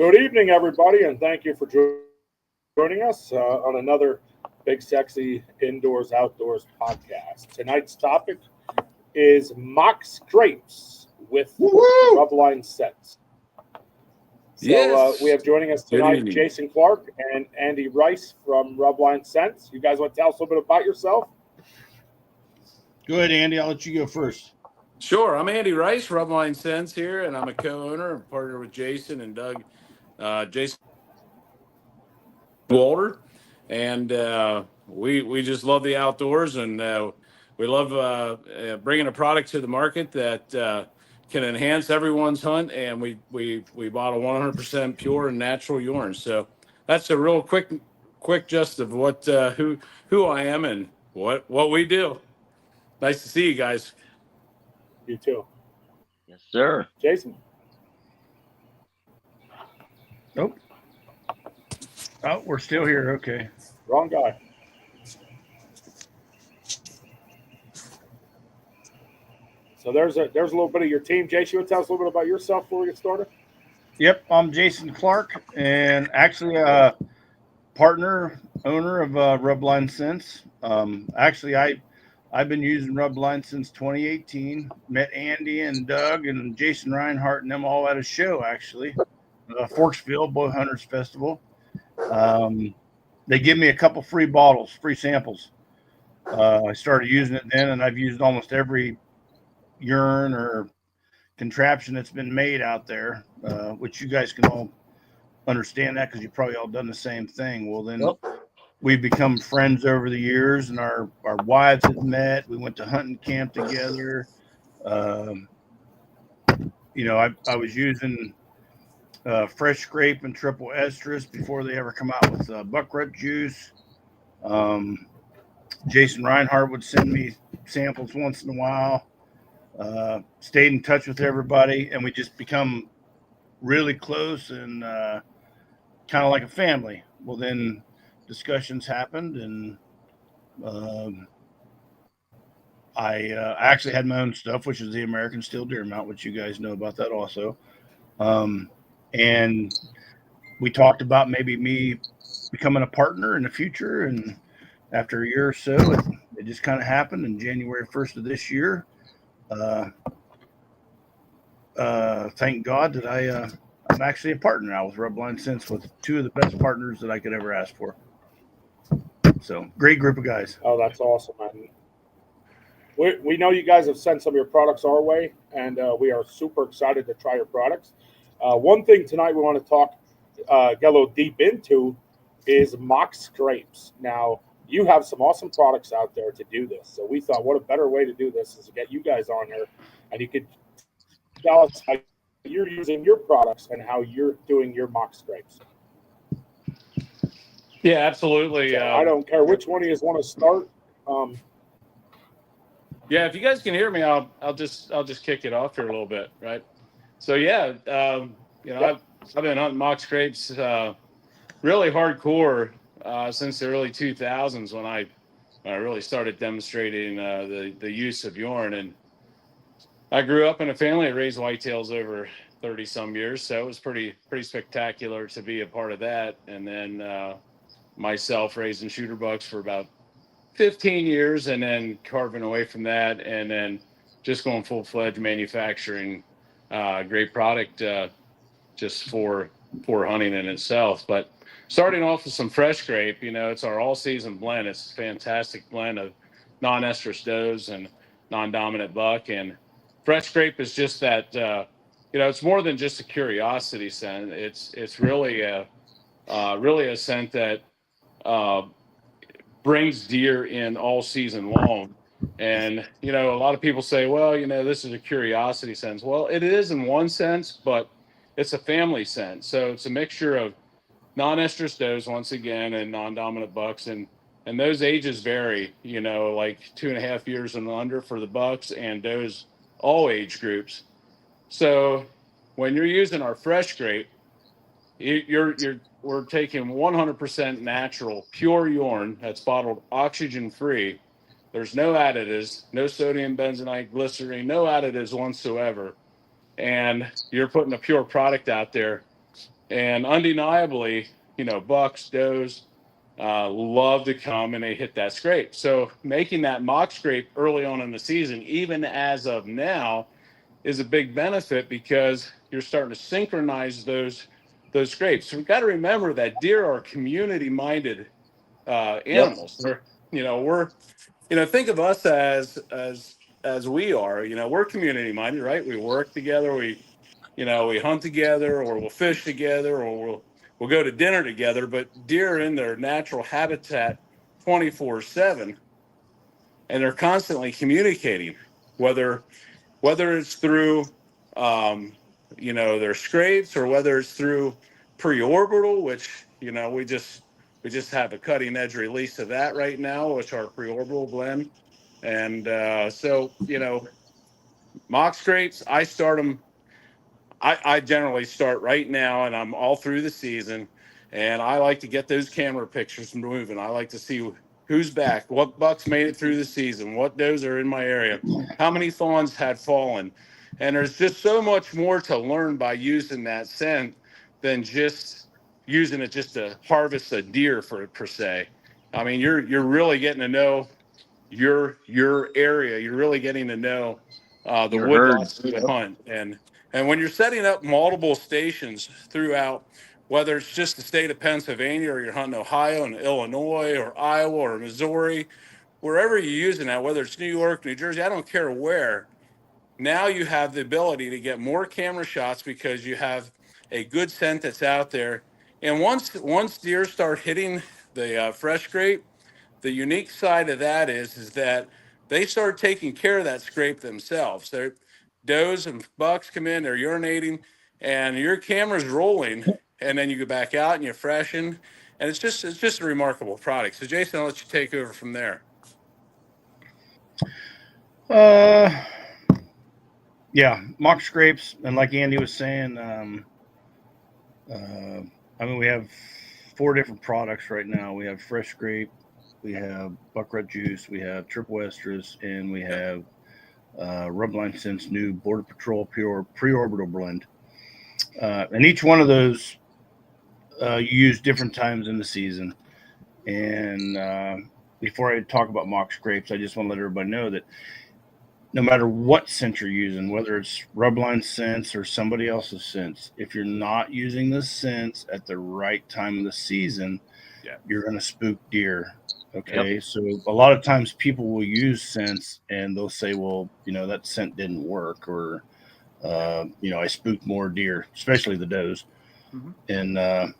Good evening, everybody, and thank you for joining us on another Big Sexy Indoors Outdoors podcast. Tonight's topic is mock scrapes with Woo-hoo! Rubline sets. So Yes. we have joining us Good tonight evening. Jason Clark and Andy Rice from Rubline Scents. You guys want to tell us a little bit about yourself? Go ahead, Andy. I'll let you go first. Sure. I'm Andy Rice, Rubline Sense here, and I'm a co-owner and partner with Jason and Doug. Jason Walter, and we just love the outdoors, and we love bringing a product to the market that can enhance everyone's hunt. And we bottle 100% pure and natural urine. So that's a real quick gist of what who I am and what we do. Nice to see you guys. You too. Yes, sir. Jason. Nope. Oh, we're still here. Okay. Wrong guy. So there's a little bit of your team. Jason, you want to tell us a little bit about yourself before we get started? Yep. I'm Jason Clark, and actually a partner, owner of Rubline Sense. Actually, I've been using Rubline since 2018. Met Andy and Doug and Jason Reinhardt and them all at a show, actually. Forksville Bow Hunters Festival. They give me a couple free bottles, free samples. I started using it then, and I've used almost every urine or contraption that's been made out there, which you guys can all understand that because you've probably all done the same thing. Well, then we've become friends over the years, and our wives have met. We went to hunting camp together. I was using fresh scrape and triple estrus before they ever come out with buckroot juice. Jason Reinhardt would send me samples once in a while. Stayed in touch with everybody, and we just become really close and kind of like a family. Well, then discussions happened, and I actually had my own stuff, which is the American Steel Deer Mount, which you guys know about that also. And we talked about maybe me becoming a partner in the future. And after a year or so, it just kind of happened. And January 1st of this year, thank God that I'm actually a partner now with Rubline Sense, with two of the best partners that I could ever ask for. So great group of guys. Oh, that's awesome, man. We know you guys have sent some of your products our way, and we are super excited to try your products. One thing tonight we want to get a little deep into is mock scrapes. Now, you have some awesome products out there to do this. So we thought, what a better way to do this is to get you guys on here, and you could tell us how you're using your products and how you're doing your mock scrapes. Yeah, absolutely. So I don't care which one of you want to start. Yeah, if you guys can hear me, I'll just kick it off here a little bit, right? So yeah, I've been hunting mock scrapes really hardcore since the early 2000s when I really started demonstrating the use of urine. And I grew up in a family that raised whitetails over 30 some years, so it was pretty spectacular to be a part of that. And then myself raising shooter bucks for about 15 years, and then carving away from that, and then just going full-fledged manufacturing great product just for hunting in itself. But starting off with some fresh scrape, it's our all-season blend. It's a fantastic blend of non-estrus does and non-dominant buck. And fresh scrape is just that, it's more than just a curiosity scent. It's really a scent that brings deer in all season long. And, a lot of people say, well, this is a curiosity sense. Well, it is in one sense, but it's a family sense. So it's a mixture of non-estrus does, once again, and non-dominant bucks. And those ages vary, like 2.5 years and under for the bucks, and does all age groups. So when you're using our fresh scrape, we're taking 100% natural, pure urine that's bottled oxygen free. There's no additives, no sodium bentonite, glycerine, no additives whatsoever. And you're putting a pure product out there. And undeniably, bucks, does love to come and they hit that scrape. So making that mock scrape early on in the season, even as of now, is a big benefit because you're starting to synchronize those scrapes. So we've got to remember that deer are community-minded animals. We're think of us as we are. We're community-minded, right? We work together. We hunt together, or we'll fish together, or we'll go to dinner together. But deer are in their natural habitat 24/7, and they're constantly communicating, whether it's through their scrapes, or whether it's through preorbital, which we just have a cutting edge release of that right now, which our preorbital blend. And so mock scrapes, I generally start right now, and I'm all through the season, and I like to get those camera pictures moving. I like to see who's back, what bucks made it through the season, what does are in my area, how many fawns had fallen. And there's just so much more to learn by using that scent than just using it just to harvest a deer per se. I mean, you're really getting to know your area. You're really getting to know the Your herd. woodlots you hunt. And when you're setting up multiple stations throughout, whether it's just the state of Pennsylvania, or you're hunting Ohio and Illinois or Iowa or Missouri, wherever you're using that, whether it's New York, New Jersey, I don't care where, now you have the ability to get more camera shots because you have a good scent that's out there. And once deer start hitting the fresh scrape, the unique side of that is that they start taking care of that scrape themselves. They're does and bucks come in, they're urinating, and your camera's rolling, and then you go back out and you freshen, and it's just a remarkable product. So Jason, I'll let you take over from there. Yeah, mock scrapes, and like Andy was saying, we have 4 different products right now. We have fresh scrape, we have buckrat juice, we have triple estrus, and we have Rubline Scent's new Border Patrol Pure Preorbital blend. And each one of those you use different times in the season. And before I talk about mock scrapes, I just want to let everybody know that no matter what scent you're using, whether it's Rubline scents or somebody else's scents, if you're not using the scents at the right time of the season, you're going to spook deer. Okay. Yep. So a lot of times people will use scents and they'll say, well, that scent didn't work, or, I spooked more deer, especially the does. Mm-hmm. And a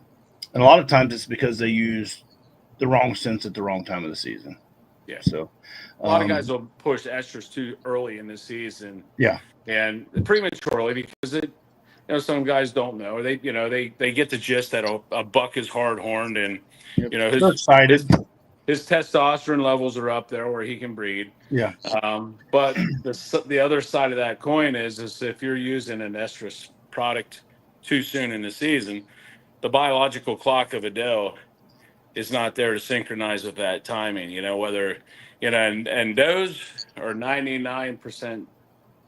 lot of times it's because they use the wrong scents at the wrong time of the season. Yeah. So a lot of guys will push estrus too early in the season. Yeah. And prematurely, because some guys don't know. They get the gist that a buck is hard horned, and they're excited. His testosterone levels are up there where he can breed. Yeah. But the other side of that coin is if you're using an estrus product too soon in the season, the biological clock of a doe is not there to synchronize with that timing. Whether and does are 99%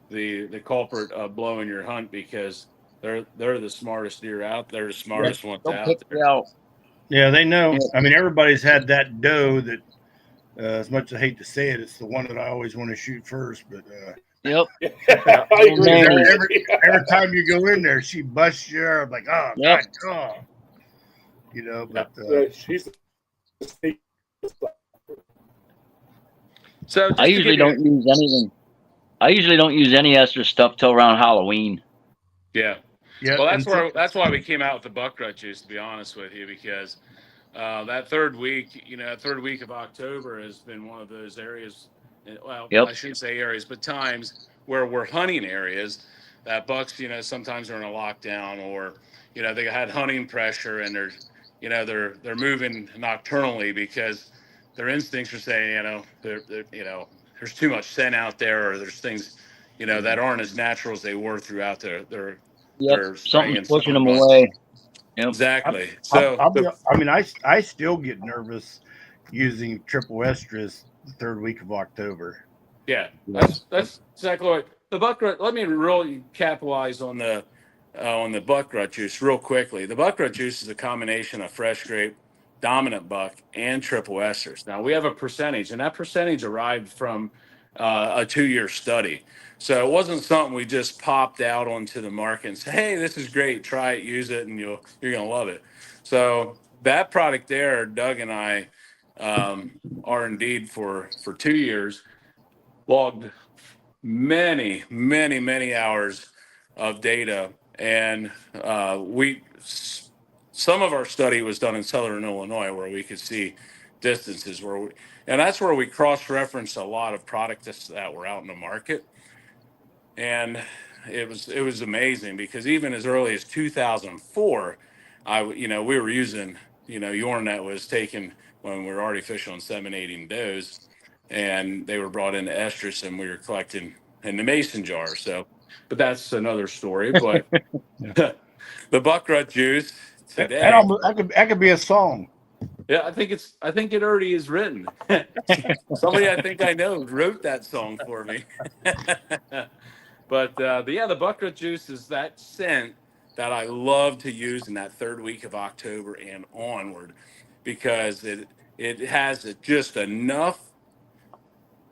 the culprit of blowing your hunt, because they're the smartest deer out there, the smartest ones out there. Yeah, they know. I mean, everybody's had that doe that, as much as I hate to say it, it's the one that I always want to shoot first. But yep, every time you go in there, she busts you. I'm like, oh, yep. God, But she's. So I usually don't use anything. I usually don't use any estrus stuff till around Halloween. Yeah. Yeah. Well, that's why we came out with the buckrat juice, to be honest with you, because that third week of October has been one of those areas. Well, yep. I shouldn't say areas, but times where we're hunting areas that bucks, sometimes are in a lockdown, or they had hunting pressure, and they're moving nocturnally because their instincts are saying, there's too much scent out there, or there's things, that aren't as natural as they were throughout their something's pushing them away. Yep. Exactly. I still get nervous using triple estrus the third week of October. Yeah, that's exactly right. The buckrat. Let me really capitalize on the on the buckroot juice real quickly. The buckroot juice is a combination of fresh grape, dominant buck, and triple esters. Now we have a percentage, and that percentage arrived from a 2-year study. So it wasn't something we just popped out onto the market and said, "Hey, this is great. Try it, use it, and you're gonna love it." So that product there, Doug and I are indeed for 2 years logged many hours of data, and some of our study was done in Southern Illinois where we could see distances and that's where we cross-referenced a lot of products that were out in the market, and it was amazing because even as early as 2004, we were using urine that was taken when we were already fishing on 7-8 does, and they were brought into estrus, and we were collecting in the mason jar. So, but that's another story. But Yeah. the buckroot juice today, That could be a song. yeah, I think it already is written. Somebody I think I know wrote that song for me. But the buckroot juice is that scent that I love to use in that third week of October and onward, because it has just enough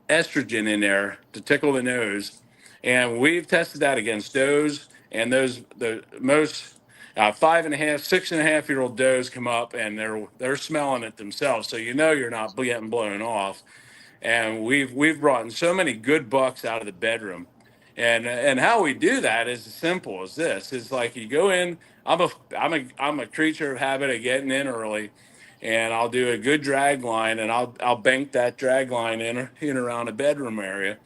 estrogen in there to tickle the nose, and we've tested that against does, and the most 5.5, 6.5-year-old does come up and they're smelling it themselves, so you're not getting blown off. And we've brought in so many good bucks out of the bedroom, and how we do that is as simple as this. It's like you go in. I'm a creature of habit of getting in early, and I'll do a good drag line, and I'll bank that drag line in around the bedroom area,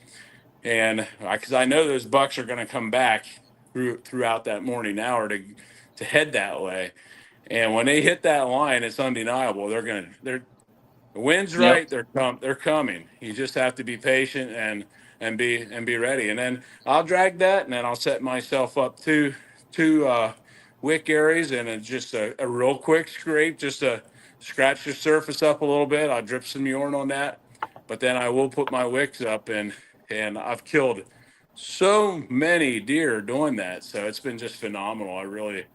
and because I know those bucks are going to come back throughout that morning hour to head that way. And when they hit that line, it's undeniable. The wind's Yep. right. They're coming. You just have to be patient and be ready. And then I'll drag that, and then I'll set myself up two wick areas, and it's just a real quick scrape, just to scratch the surface up a little bit. I'll drip some urine on that, but then I will put my wicks up, and I've killed so many deer doing that. So it's been just phenomenal. I really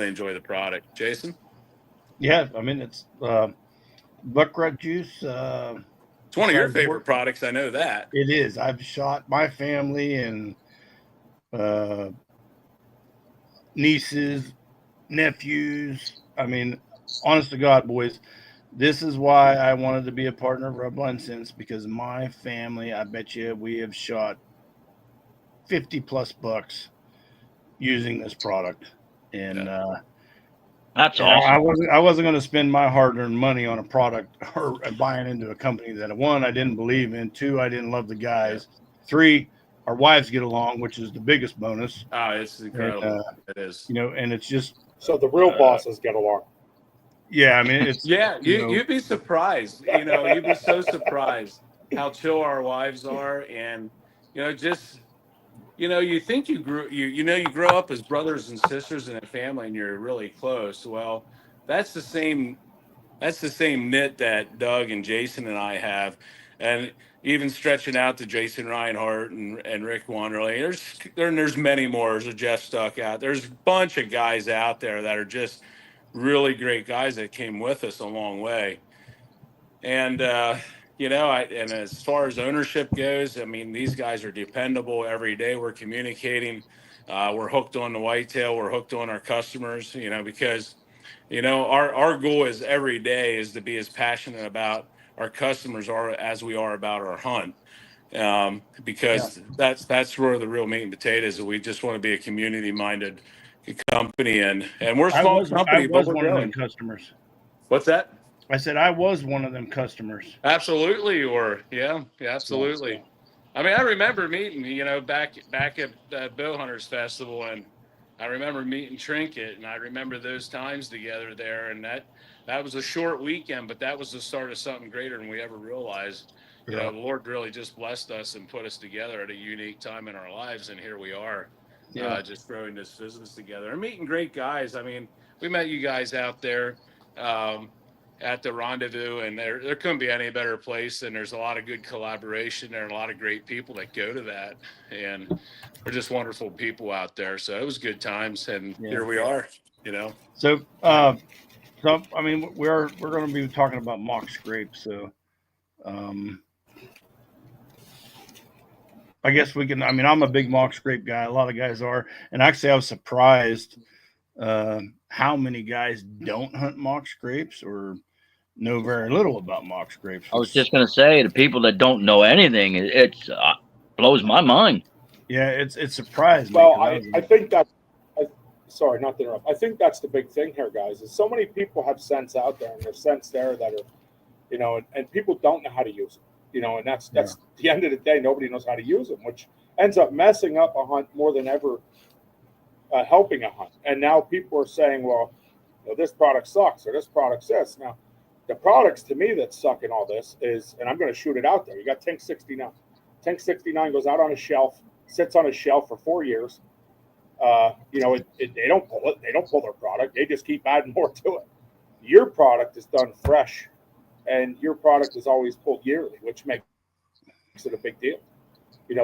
enjoy the product. Jason? Yeah, I mean it's buckroot juice. It's one of your favorite products. I know that. It is. I've shot my family and nieces, nephews. I mean, honest to God, boys, this is why I wanted to be a partner of Rubline Sense, because my family, I bet you, we have shot 50 plus bucks using this product, and That's awesome. I wasn't going to spend my hard-earned money on a product or buying into a company that, one, I didn't believe in, two, I didn't love the guys, three, our wives get along, which is the biggest bonus. Oh, it's incredible. And, it is. And it's just So the real bosses get along. Yeah, I mean, it's you'd be surprised. You'd be so surprised how chill our wives are, and just you think you grow up as brothers and sisters in a family, and you're really close. Well, that's the same knit that Doug and Jason and I have, and even stretching out to Jason Reinhardt and Rick Wanderley. There's many more. There's a Jeff Stuck out. There's a bunch of guys out there that are just really great guys that came with us a long way. And and as far as ownership goes, I mean, these guys are dependable. Every day we're communicating. We're hooked on the whitetail. We're hooked on our customers. Because our goal is every day is to be as passionate about our customers as we are about our hunt. Because that's where the real meat and potatoes is. We just want to be a community-minded company, and we're a small company, but we're one of them growing. customers. What's that? I said I was one of them customers. Absolutely, yeah, absolutely. I mean, I remember meeting, back at Bow Hunters Festival, and I remember meeting Trinket, and I remember those times together there, and that was a short weekend, but that was the start of something greater than we ever realized. The Lord really just blessed us and put us together at a unique time in our lives, and here we are, just growing this business together and meeting great guys. I mean, we met you guys out there. at the Rendezvous, and there couldn't be any better place. And there's a lot of good collaboration there and a lot of great people that go to that, and they're just wonderful people out there. So it was good times, and here we are. So, I mean, we're going to be talking about mock scrapes. So, I guess we can. I mean, I'm a big mock scrape guy. A lot of guys are, and actually, I was surprised how many guys don't hunt mock scrapes or know very little about mock scrapes. I was just going to say, the people that don't know anything, it blows my mind. Yeah, it's surprised me. Well, I think that. Sorry, not to interrupt. I think that's the big thing here, guys. Is so many people have scents out there, and there's scents there that are, and people don't know how to use them. And that's the end of the day. Nobody knows how to use them, which ends up messing up a hunt more than ever helping a hunt. And now people are saying, well, this product sucks or this product this. Now, the products to me that suck in all this is, and I'm going to shoot it out there. You got Tank 69. Tank 69 goes out on a shelf, sits on a shelf for 4 years. They don't pull it. They don't pull their product. They just keep adding more to it. Your product is done fresh, and your product is always pulled yearly, which makes it a big deal.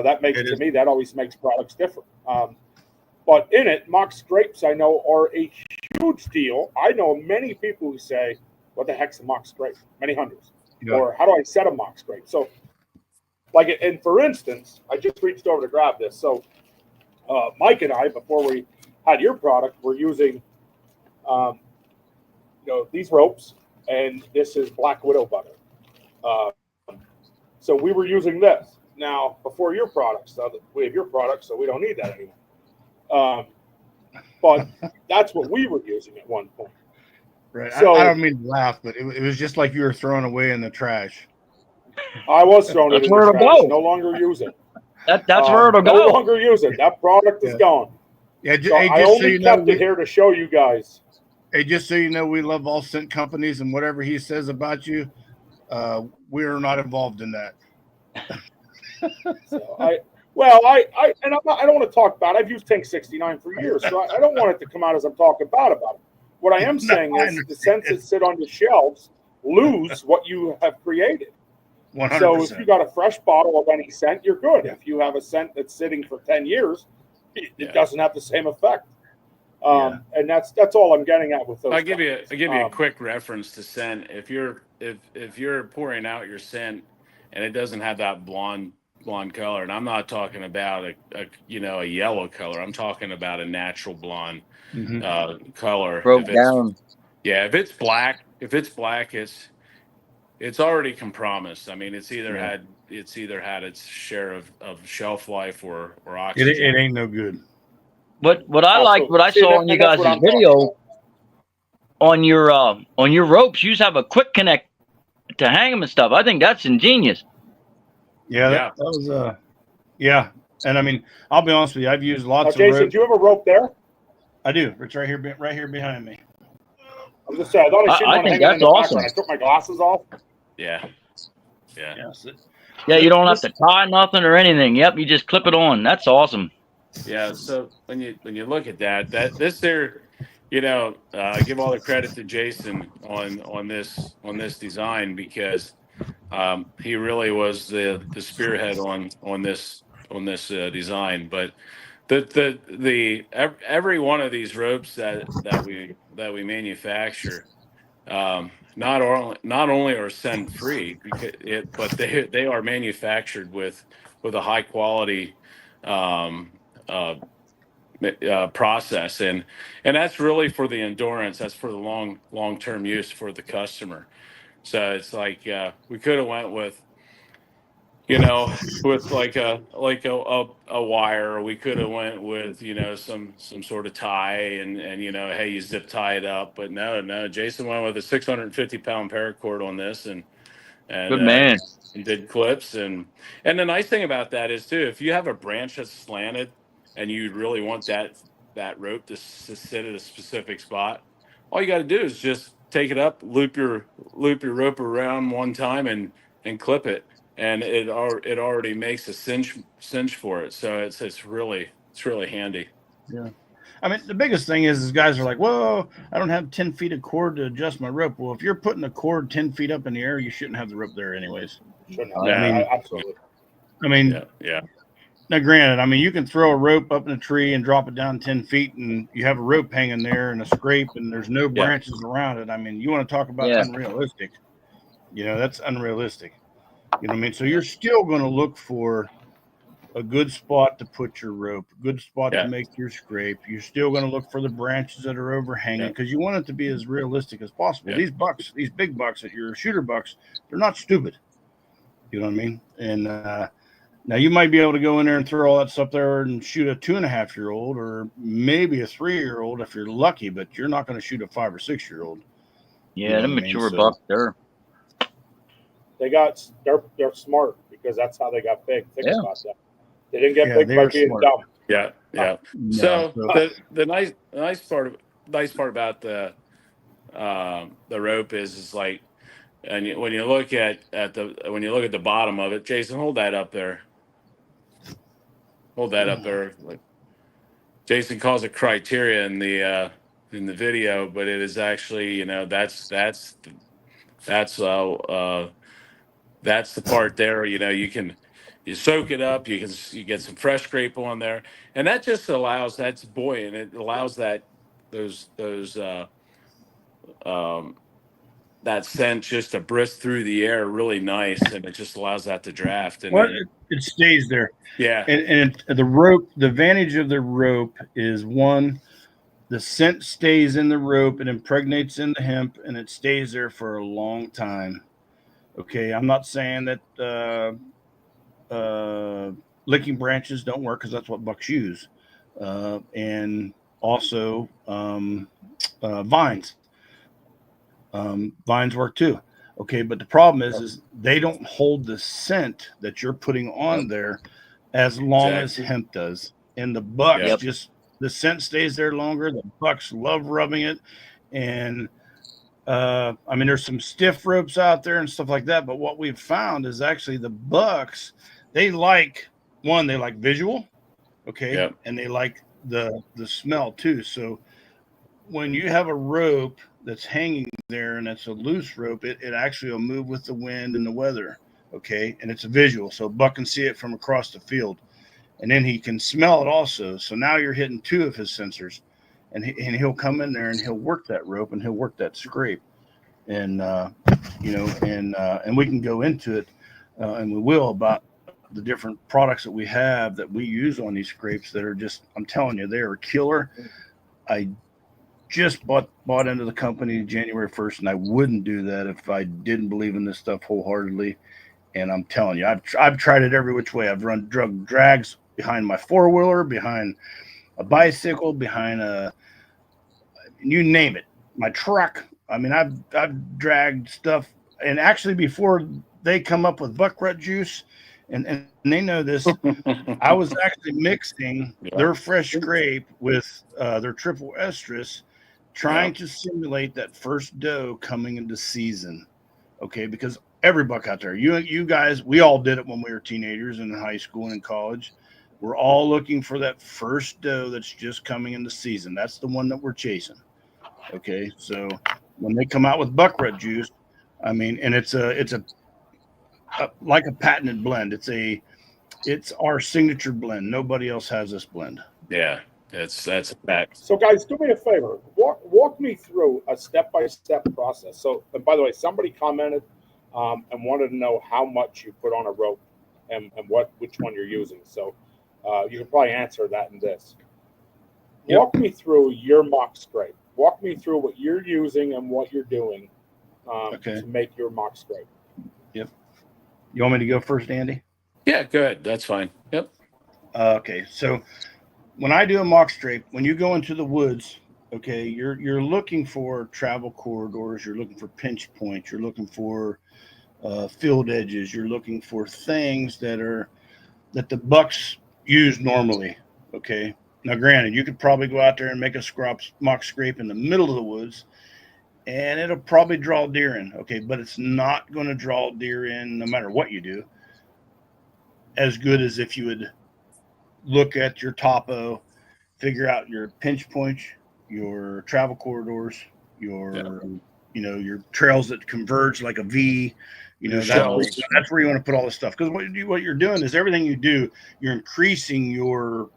That makes to me that always makes products different. But in it, mock scrapes I know are a huge deal. I know many people who say, "What the heck's a mock scrape?" Many hundreds, or how do I set a mock scrape? So, and for instance, I just reached over to grab this. So. Mike and I, before we had your product, were using, these ropes, and this is Black Widow butter. So we were using this. Now, before your product, so we have your product, so we don't need that anymore. But that's what we were using at one point. Right. So, I don't mean to laugh, but it was just like you were throwing away in the trash. I was throwing it in the trash. No longer use it. That's where it'll no go. No longer use it. That product is gone. Yeah, I only kept it here to show you guys. Hey, just so you know, we love all scent companies, and whatever he says about you, we are not involved in that. So I don't want to talk about it. I've used Tank 69 for years, so I don't want it to come out as I'm talking bad about it. What I am saying is the scents that sit on the shelves lose what you have created. 100%. So if you got a fresh bottle of any scent, you're good. If you have a scent that's sitting for 10 years, it doesn't have the same effect. And that's all I'm getting at with those. I'll give you a quick reference to scent. If you're pouring out your scent and it doesn't have that blonde color, and I'm not talking about a yellow color. I'm talking about a natural blonde color. Broke down. Yeah, if it's black, it's already compromised. I mean, it's either had its share of shelf life or oxygen. It ain't no good. What I liked, what I saw on you guys' video on your ropes, you just have a quick connect to hang them and stuff. I think that's ingenious. Yeah, that was and I mean, I'll be honest with you, I've used lots of Jason, ropes. do you have a rope there? I do. It's right here behind me. I'm just saying, I thought I seen one hanging in the background. I took my glasses off. Yeah. Yeah, you don't have to tie nothing or anything. Yep, you just clip it on. That's awesome. Yeah. So when you look at that this there, give all the credit to Jason on this design, because he really was the spearhead on this design. But the every one of these ropes that we manufacture, not only are scent free, but they are manufactured with a high quality process, and that's really for the endurance. That's for the long term use for the customer. So it's like we could have went with like a wire, or we could have went with some sort of tie and hey, you zip tie it up. But no, Jason went with a 650-pound paracord on this, and good man. And did clips, and the nice thing about that is too, if you have a branch that's slanted and you really want that rope to sit at a specific spot, all you got to do is just take it up, loop your rope around one time, and clip it, and it already makes a cinch for it. So it's really handy. Yeah. I mean, the biggest thing is guys are like, whoa, I don't have 10 feet of cord to adjust my rope. Well, if you're putting the cord 10 feet up in the air, you shouldn't have the rope there anyways. Shouldn't have. Yeah. I mean, Absolutely. I mean, Yeah. now granted, I mean, you can throw a rope up in a tree and drop it down 10 feet and you have a rope hanging there and a scrape and there's no branches around it. I mean, you want to talk about unrealistic. You know, that's unrealistic. You know what I mean? So you're still going to look for a good spot to put your rope, a good spot to make your scrape. You're still going to look for the branches that are overhanging because you want it to be as realistic as possible. These bucks, these big bucks that your shooter bucks, they're not stupid. You know what I mean? And now you might be able to go in there and throw all that stuff there and shoot a 2.5-year-old or maybe a 3-year-old if you're lucky, but you're not going to shoot a 5 or 6-year-old. Yeah, you know the mature bucks, they're smart because that's how they got big. Think Yeah. about that. They didn't get big by being dumb. Yeah. No, So the nice part about the rope is like, and when you look at the bottom of it, Jason, hold that up there. Hold that up there. Like Jason calls it criteria in the video, but it is actually, you know, that's the part there. You know, you soak it up, you get some fresh scrape on there, and that just allows, that's buoyant. It allows that that scent just to brisk through the air really nice, and it just allows that to draft. And well, it stays there. Yeah. And the rope, the advantage of the rope is one, the scent stays in the rope, it impregnates in the hemp, and it stays there for a long time. Okay, I'm not saying that licking branches don't work because that's what bucks use, and also vines. Vines work too. Okay, but the problem is they don't hold the scent that you're putting on there as long as hemp does. And the bucks just, the scent stays there longer. The bucks love rubbing it. And I mean, there's some stiff ropes out there and stuff like that. But what we've found is actually the bucks, they like visual. Okay. And they like the smell too. So when you have a rope that's hanging there and that's a loose rope, it actually will move with the wind and the weather. Okay. And it's a visual. So buck can see it from across the field. And then he can smell it also. So now you're hitting two of his sensors. And he'll come in there and he'll work that rope and he'll work that scrape. And, and we can go into it, and we will, about the different products that we have that we use on these scrapes that are just, I'm telling you, they are killer. I just bought into the company January 1st, and I wouldn't do that if I didn't believe in this stuff wholeheartedly. And I'm telling you, I've tried it every which way. I've run drags behind my 4-wheeler, behind a bicycle, behind you name it, my truck. I mean, I've dragged stuff, and actually before they come up with buckrut juice, and they know this, I was actually mixing their fresh scrape with their triple estrus, trying to simulate that first doe coming into season. Okay, because every buck out there, you guys, we all did it when we were teenagers and in high school and in college. We're all looking for that first doe that's just coming into season. That's the one that we're chasing. Okay, so when they come out with buckrut juice, I mean, and it's like a patented blend. It's our signature blend. Nobody else has this blend. Yeah, that's a fact. So guys, do me a favor. Walk me through a step-by-step process. So, and by the way, somebody commented and wanted to know how much you put on a rope and which one you're using. So you can probably answer that in this. Walk me through your mock scrape. Walk me through what you're using and what you're doing to make your mock scrape. Yep. You want me to go first, Andy? Yeah, go ahead. That's fine. Yep. Okay. So when I do a mock scrape, when you go into the woods, okay, you're looking for travel corridors, you're looking for pinch points, you're looking for field edges, you're looking for things that the bucks use normally. Okay. Now, granted, you could probably go out there and make a mock scrape in the middle of the woods, and it'll probably draw deer in. Okay, but it's not going to draw deer in, no matter what you do, as good as if you would look at your topo figure out your pinch points, your travel corridors, your your trails that converge like a V. That's where you want to put all this stuff, because what you're doing is everything you do, you're increasing your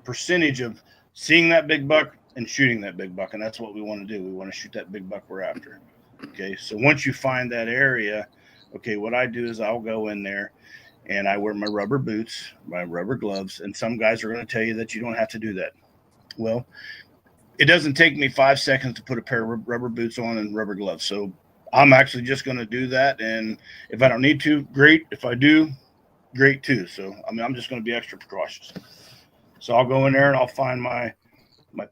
percentage of seeing that big buck and shooting that big buck, and that's what we want to do. We want to shoot that big buck we're after. Okay, so once you find that area, okay, what I do is I'll go in there and I wear my rubber boots, my rubber gloves, and some guys are going to tell you that you don't have to do that. Well, it doesn't take me 5 seconds to put a pair of rubber boots on and rubber gloves, so I'm actually just going to do that, and if I don't need to, great. If I do, great too. So I'm just going to be extra precautious. So I'll go in there and I'll find my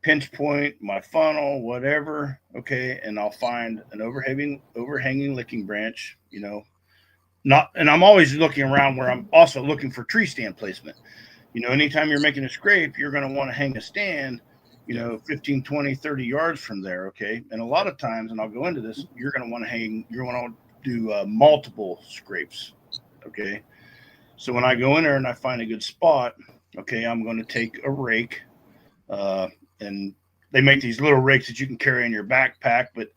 pinch point, my funnel, whatever, okay, and I'll find an overhanging licking branch, and I'm always looking around where I'm also looking for tree stand placement. Anytime you're making a scrape, you're going to want to hang a stand, 15, 20, 30 yards from there, okay? And a lot of times, and I'll go into this, you're going to want to do multiple scrapes, okay? So when I go in there and I find a good spot, okay, I'm going to take a rake, and they make these little rakes that you can carry in your backpack, but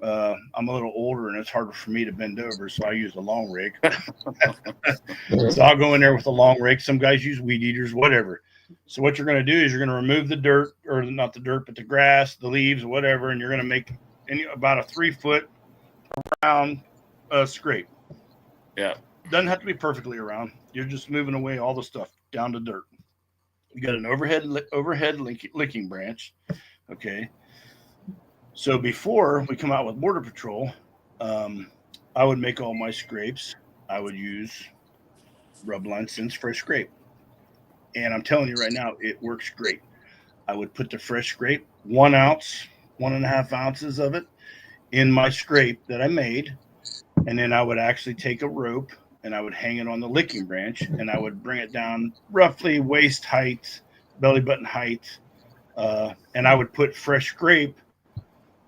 I'm a little older and it's harder for me to bend over, so I use a long rake. So I'll go in there with a long rake. Some guys use weed eaters, whatever. So what you're going to do is you're going to remove the dirt, or not the dirt, but the grass, the leaves, whatever, and you're going to make about a 3-foot round scrape. Yeah. Doesn't have to be perfectly around. You're just moving away all the stuff down to dirt. You got an overhead licking branch, okay? So before we come out with Border Patrol, I would make all my scrapes. I would use Rubline Sense Fresh Scrape. And I'm telling you right now, it works great. I would put the fresh scrape, 1 ounce, 1.5 ounces of it in my scrape that I made. And then I would actually take a rope and I would hang it on the licking branch, and I would bring it down roughly waist height, belly button height. And I would put fresh scrape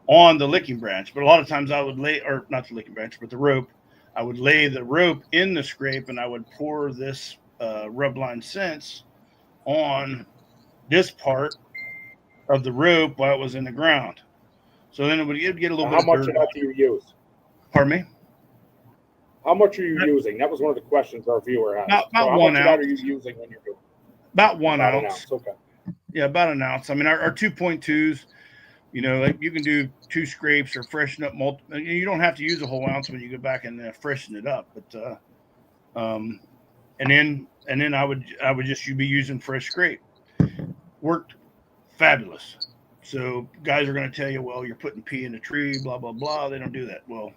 on the licking branch. But a lot of times I would not the licking branch, but the rope. I would lay the rope in the scrape, and I would pour this Rubline Sense on this part of the rope while it was in the ground. So then it would get a little bit. How much of that do you use? Pardon me? How much are you using? That was one of the questions our viewer had. About how 1 much ounce. Of that are you using when you're doing? About 1 About ounce. Okay. Yeah, about an ounce. I mean, our 2.2s, like you can do 2 scrapes or freshen up multiple. You don't have to use a whole ounce when you go back and freshen it up. But and then I would just be using fresh scrape. Worked fabulous. So guys are going to tell you, well, you're putting pee in the tree, blah blah blah. They don't do that. Well,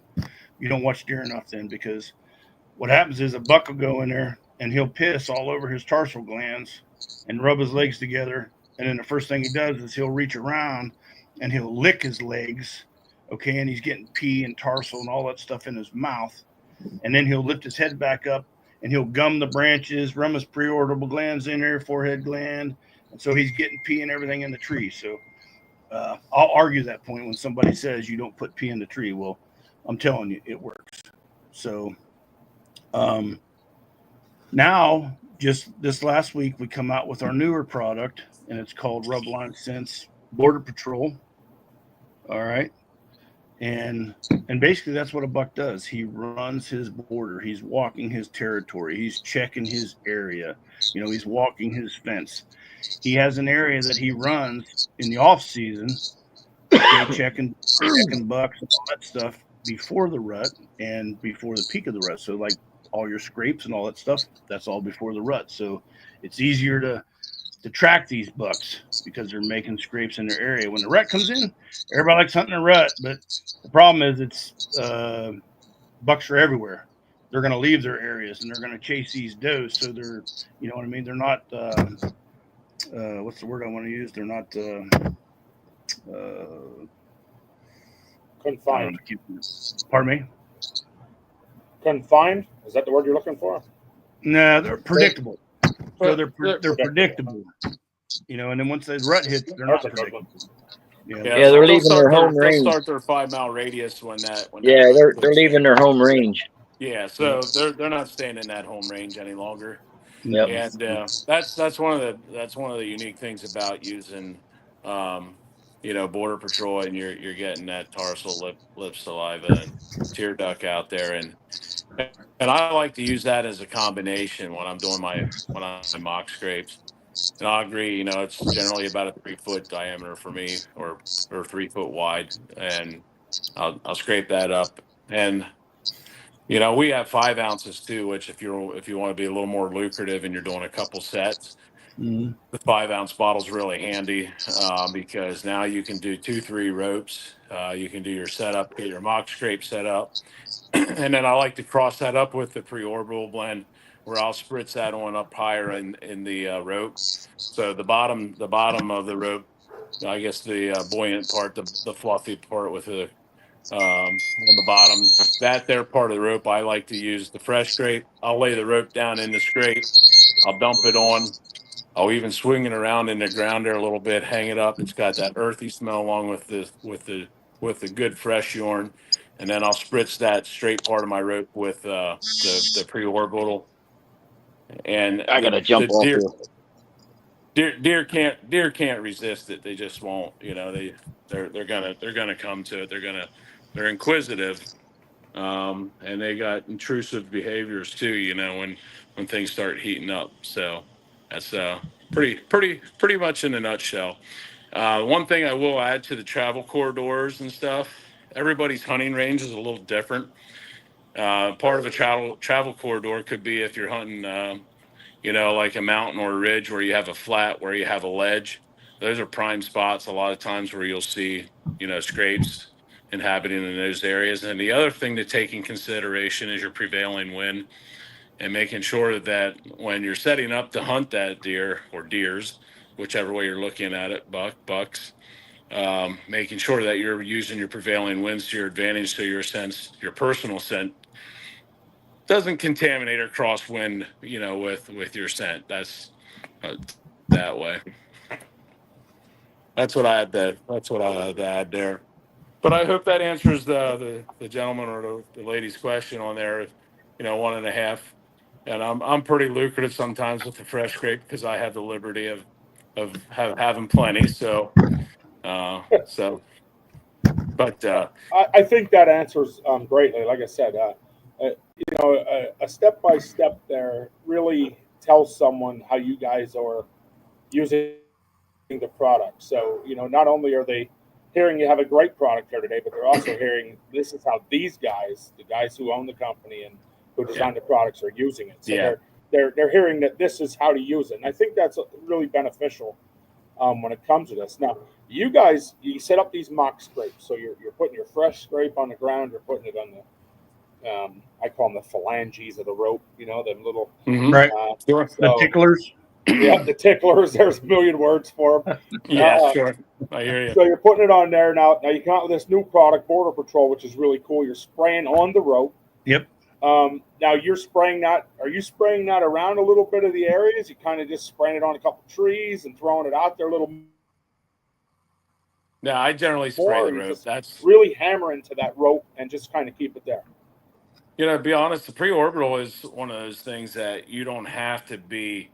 you don't watch deer enough then, because what happens is a buck will go in there and he'll piss all over his tarsal glands and rub his legs together, and then the first thing he does is he'll reach around and he'll lick his legs, okay, and he's getting pee and tarsal and all that stuff in his mouth, and then he'll lift his head back up and he'll gum the branches, run his preorbital glands in there, forehead gland, and so he's getting pee and everything in the tree. So I'll argue that point when somebody says you don't put pee in the tree. Well, I'm telling you, it works. So now, just this last week, we come out with our newer product, and it's called Rubline Sense Border Patrol. All right. And basically that's what a buck does. He runs his border. He's walking his territory. He's checking his area. He's walking his fence. He has an area that he runs in the off season, checking bucks and all that stuff before the rut and before the peak of the rut. So like all your scrapes and all that stuff, that's all before the rut. So it's easier to track these bucks because they're making scrapes in their area. When the rut comes in, everybody likes hunting a rut, but the problem is it's bucks are everywhere. They're going to leave their areas and they're going to chase these does. So they're, you know what I mean? They're not, what's the word I want to use? They're not confined. Pardon me? Confined? Is that the word you're looking for? No, they're predictable. So they're predictable, and then once the rut hits, they're not predictable. Yeah, they're leaving their home range. They'll start their 5-mile radius when yeah, they're leaving their home range. Yeah, so they're not staying in that home range any longer. Yep. And that's one of the unique things about using, Border Patrol, and you're getting that tarsal, lip saliva, and tear duct out there, and I like to use that as a combination when I'm doing my mock scrapes. And I agree, it's generally about a 3 foot diameter for me, or 3 foot wide, and I'll scrape that up. And we have 5 ounces too, which if you want to be a little more lucrative and you're doing a couple sets, Mhm. the 5 ounce bottle's really handy, because now you can do 2, 3 ropes. You can do your setup, get your mock scrape set up, and then I like to cross that up with the pre-orbital blend, where I'll spritz that on up higher in the rope. So the bottom of the rope, I guess the buoyant part, the fluffy part with the on the bottom, that there part of the rope, I like to use the fresh scrape. I'll lay the rope down in the scrape. I'll dump it on. I'll even swing it around in the ground there a little bit, hang it up. It's got that earthy smell along with the good fresh yarn, and then I'll spritz that straight part of my rope with the pre-orbital. And I gotta jump the off deer deer can't resist it. They just won't. They're gonna come to it. They're inquisitive, and they got intrusive behaviors too. When things start heating up. So that's pretty much in a nutshell. One thing I will add to the travel corridors and stuff. Everybody's hunting range is a little different. Part of a travel corridor could be if you're hunting, like a mountain or a ridge where you have a flat, where you have a ledge. Those are prime spots a lot of times where you'll see, scrapes inhabiting in those areas. And the other thing to take in consideration is your prevailing wind, and making sure that when you're setting up to hunt that deer or deers, whichever way you're looking at it, bucks, making sure that you're using your prevailing winds to your advantage, so your personal scent doesn't contaminate or crosswind, with your scent. That's that way. That's what I had to add there. But I hope that answers the gentleman or the lady's question on there. 1.5, and I'm pretty lucrative sometimes with the fresh scrape because I have the liberty of having plenty. But I think that answers greatly. Like I said, a step by step there really tells someone how you guys are using the product. So, not only are they hearing you have a great product here today, but they're also hearing this is how these guys, the guys who own the company and who designed the products, are using it. So Yeah. they're hearing that this is how to use it. And I think that's really beneficial when it comes to this. Now, you guys, you set up these mock scrapes. So you're putting your fresh scrape on the ground. You're putting it on the I call them the phalanges of the rope. Them little Right. Sure. The ticklers. yeah, the ticklers. There's a million words for them. Yeah, sure. I hear you. So you're putting it on there now. Now you come out with this new product, Border Patrol, which is really cool. You're spraying on the rope. Yep. Now you're spraying that. Are you spraying that around a little bit of the areas? You kind of just spraying it on a couple trees and throwing it out there a little No, I generally spray more. the And you rope. just That's really hammer into that rope and just kind of keep it there. To be honest, the pre-orbital is one of those things that you don't have to be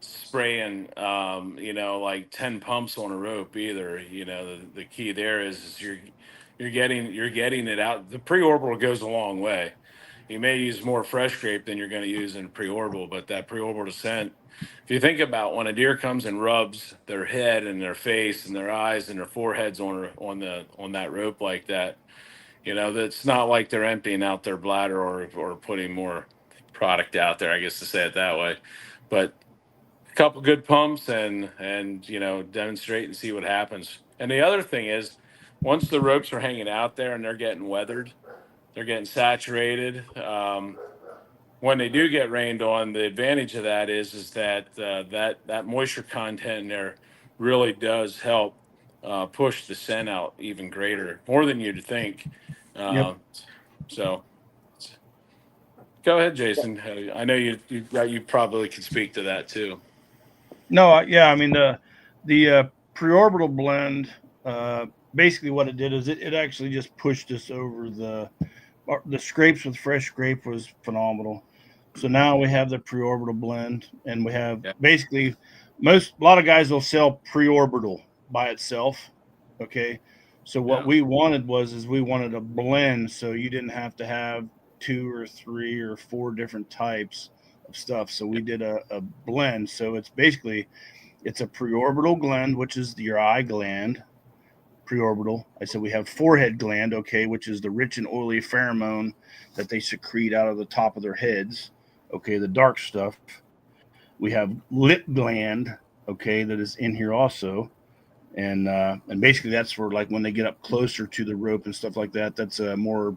spraying, like 10 pumps on a rope either. The key there is you're getting it out. The pre-orbital goes a long way. You may use more fresh scrape than you're going to use in a pre-orbital, but that pre-orbital descent, if you think about when a deer comes and rubs their head and their face and their eyes and their foreheads on that rope like that, that's not like they're emptying out their bladder or putting more product out there, I guess, to say it that way. But a couple good pumps and demonstrate and see what happens. And the other thing is, once the ropes are hanging out there and they're getting weathered, they're getting saturated. When they do get rained on, the advantage of that is that that moisture content in there really does help push the scent out even greater, more than you'd think. Yep. So go ahead, Jason. I know you probably could speak to that too. No, yeah, I mean the preorbital blend. Basically, what it did is it actually just pushed us over the scrapes with fresh scrape was phenomenal. So now we have the pre-orbital blend, and we have Yeah. basically a lot of guys will sell pre-orbital by itself. Okay. So what we wanted we wanted a blend, so you didn't have to have 2 or 3 or 4 different types of stuff. So we did a blend. So it's a preorbital gland, which is your eye gland. Preorbital. I said we have forehead gland, okay, which is the rich and oily pheromone that they secrete out of the top of their heads. Okay, the dark stuff. We have lip gland, okay, that is in here also. And basically that's for like when they get up closer to the rope and stuff like that. That's a more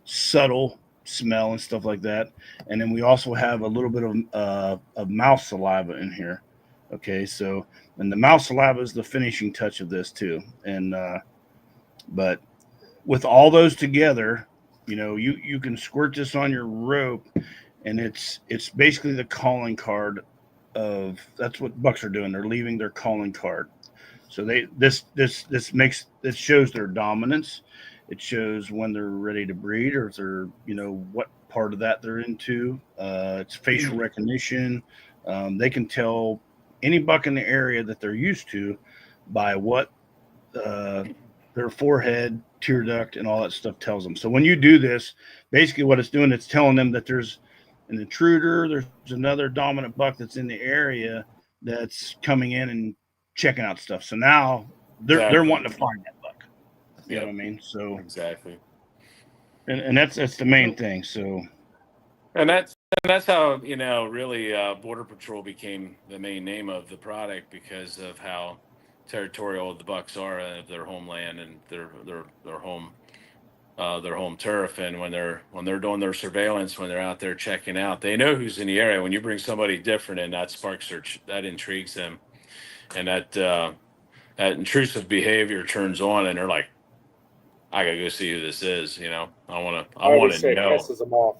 subtle smell and stuff like that. And then we also have a little bit of mouth saliva in here. Okay, so and the mouth saliva is the finishing touch of this too. And but with all those together, you can squirt this on your rope, and it's basically the calling card of that's what bucks are doing. They're leaving their calling card. So this shows their dominance. It shows when they're ready to breed, or if they're what part of that they're into. It's facial recognition. They can tell any buck in the area that they're used to by what their forehead, tear duct, and all that stuff tells them. So when you do this, basically what it's doing, it's telling them that there's an intruder, there's another dominant buck that's in the area that's coming in and checking out stuff. So now they're wanting to find that buck. You know what I mean? So exactly. And that's the main thing. So and that's how really Border Patrol became the main name of the product, because of how territorial the bucks are of their homeland and their home turf. And when they're doing their surveillance, when they're out there checking out, they know who's in the area. When you bring somebody different in, that intrigues them, and that intrusive behavior turns on, and they're like, I gotta go see who this is. I want to know. Pisses them off.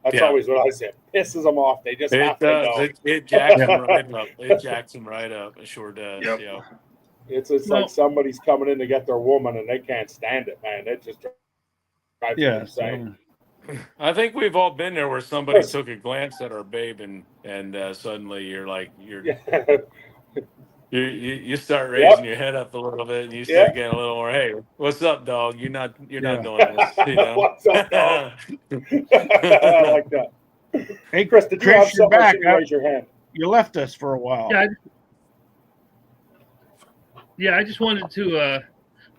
That's always what I say. It pisses them off. They just have to know. It jacks them right up. It jacks them right up. It sure does. Yep. Yeah. It's like somebody's coming in to get their woman and they can't stand it, man. It just drives me insane. I think we've all been there where somebody took a glance at our babe and suddenly you start raising your head up a little bit, and you start getting a little more, hey, what's up, dog? You're not doing this. What's up, dog? I like that. Hey, Chris, did you have something? Back. Raise your hand. You left us for a while. Yeah, I just wanted to.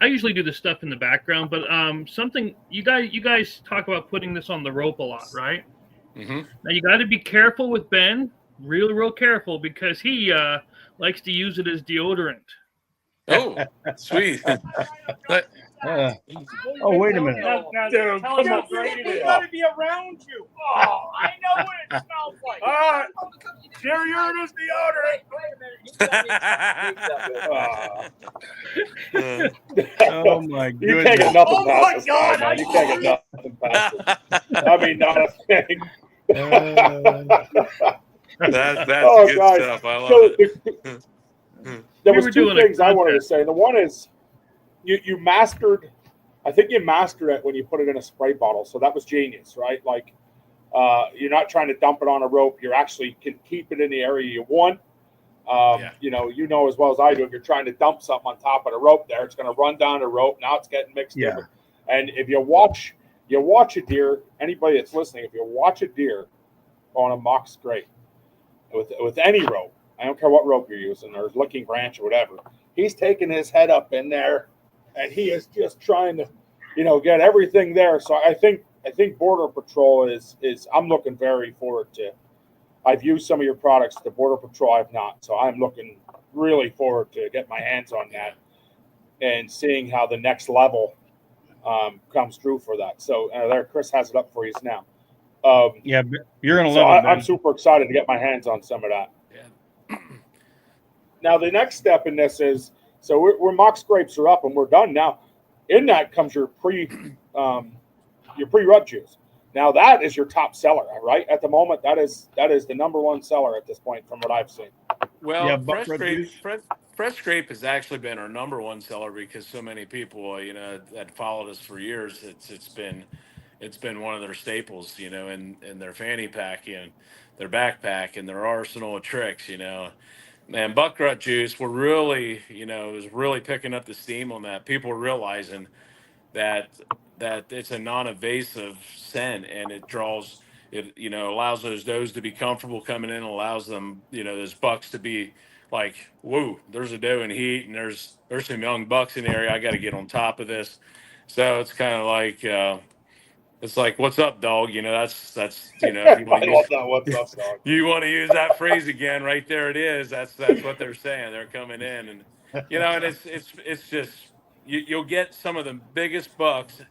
I usually do this stuff in the background, but something you guys talk about putting this on the rope a lot, right? Mm-hmm. Now you got to be careful with Ben, real careful, because he likes to use it as deodorant. Oh, sweet. Oh, wait a minute. Dude, come on. We gotta be around you. Oh, I know what it smells like. Your urine is deodorant. Oh my goodness. You can't get nothing past this God, guy, man. You can't get nothing past this. I mean, not a thing. That's good guys. stuff. I love it. There was two things I wanted to say. The one is you mastered, I think you mastered it when you put it in a spray bottle. So that was genius, right? Like you're not trying to dump it on a rope. You actually can keep it in the area you want. You know as well as I do, if you're trying to dump something on top of the rope there, it's going to run down the rope. Now it's getting mixed in. And if you watch a deer, anybody that's listening, if you watch a deer on a mock scrape with any rope, I don't care what rope you're using, or licking branch or whatever, he's taking his head up in there, and he is just trying to, get everything there. So I think Border Patrol is I'm looking very forward to. I've used some of your products. The Border Patrol I've not, so I'm looking really forward to get my hands on that and seeing how the next level comes through for that. So there, Chris has it up for you now. You're gonna love it. I'm super excited to get my hands on some of that. Yeah. Now the next step in this is, so we're mock scrapes are up and we're done. Now in that comes your pre-rut juice. Now that is your top seller, right? At the moment, that is the number one seller at this point from what I've seen. Well, Fresh Scrape has actually been our number one seller because so many people, that followed us for years. it's been one of their staples, in their fanny pack and their backpack and their arsenal of tricks. Man, buckrat juice, we're really, is really picking up the steam on that. People are realizing that it's a non-invasive scent, and it allows those does to be comfortable coming in, allows them, those bucks to be like, whoa, there's a doe in heat, and there's some young bucks in the area. I got to get on top of this. So it's kind of like, it's like, what's up, dog? That's if you want I to love use, that. What's up, dog? you want to use that phrase again, right there it is. That's what they're saying. They're coming in, and and it's just you'll get some of the biggest bucks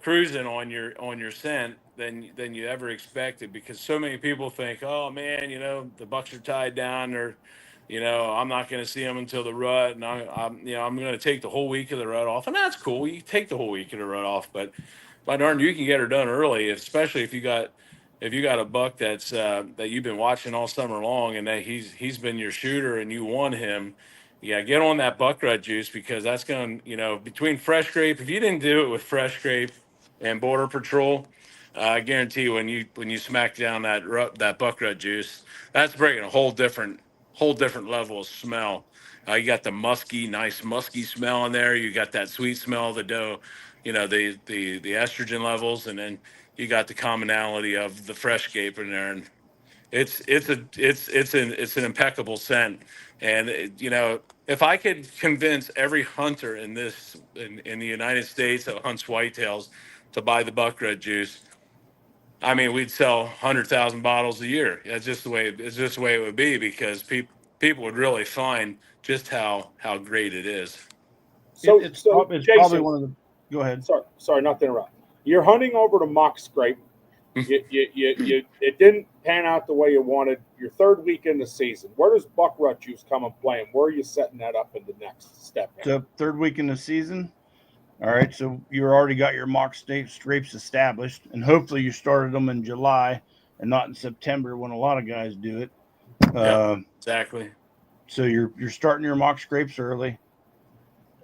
cruising on your scent than you ever expected, because so many people think, oh man, the bucks are tied down, or I'm not going to see them until the rut, and I'm going to take the whole week of the rut off, and that's cool. You can take the whole week of the rut off, but by darn, you can get her done early, especially if you got a buck that's that you've been watching all summer long, and that he's been your shooter and you won him. Yeah, get on that buckrat juice, because that's going to, between fresh grape, if you didn't do it with fresh grape and border patrol, I guarantee you, when you smack down that buckrat juice, that's bringing a whole different level of smell. You got the nice musky smell in there. You got that sweet smell of the dough, the estrogen levels, and then you got the commonality of the fresh grape in there, and it's an impeccable scent. And if I could convince every hunter in the United States that hunts whitetails to buy the buckrat juice, I mean, we'd sell 100,000 bottles a year. It's just the way it would be, because people would really find just how great it is. So, it's Jason, probably one of the. Go ahead. Sorry, not to interrupt. You're hunting over to mock scrape. It didn't pan out the way you wanted. Your third week in the season. Where does buckrat juice come and play, and where are you setting that up in the next step? So third week in the season. All right, so you already got your mock scrapes established, and hopefully you started them in July and not in September, when a lot of guys do it. Exactly. So you're starting your mock scrapes early,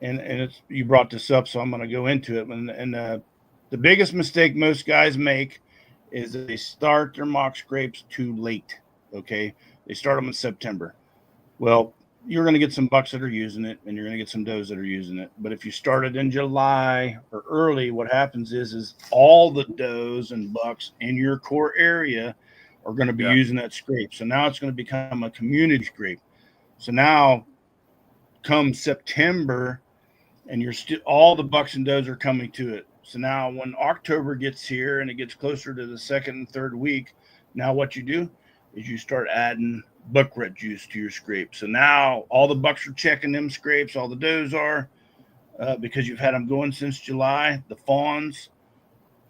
and it's, you brought this up, so I'm going to go into it. And the biggest mistake most guys make is that they start their mock scrapes too late. Okay, they start them in September. Well, you're going to get some bucks that are using it, and you're going to get some does that are using it. But if you started in July or early, what happens is all the does and bucks in your core area are going to be using that scrape. So now it's going to become a community scrape. So now come September, and you're still, all the bucks and does are coming to it. So now when October gets here and it gets closer to the second and third week, now what you do is you start adding buckrat juice to your scrape. So now all the bucks are checking them scrapes, all the does are, because you've had them going since July. The fawns,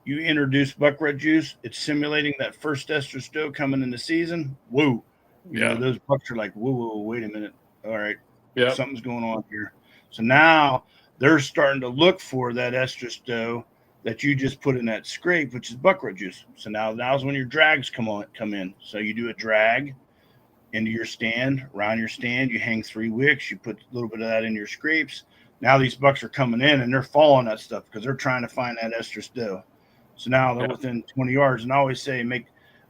you introduce buckrat juice, it's simulating that first estrus doe coming in the season. Whoa. You know, those bucks are like, whoa, wait a minute. All right, something's going on here. So now they're starting to look for that estrus doe that you just put in that scrape, which is buckrat juice. So now's when your drags come in. So you do a drag into your stand, around your stand, you hang 3 wicks, you put a little bit of that in your scrapes. Now these bucks are coming in and they're following that stuff because they're trying to find that estrus doe. So now they're within 20 yards. And I always say,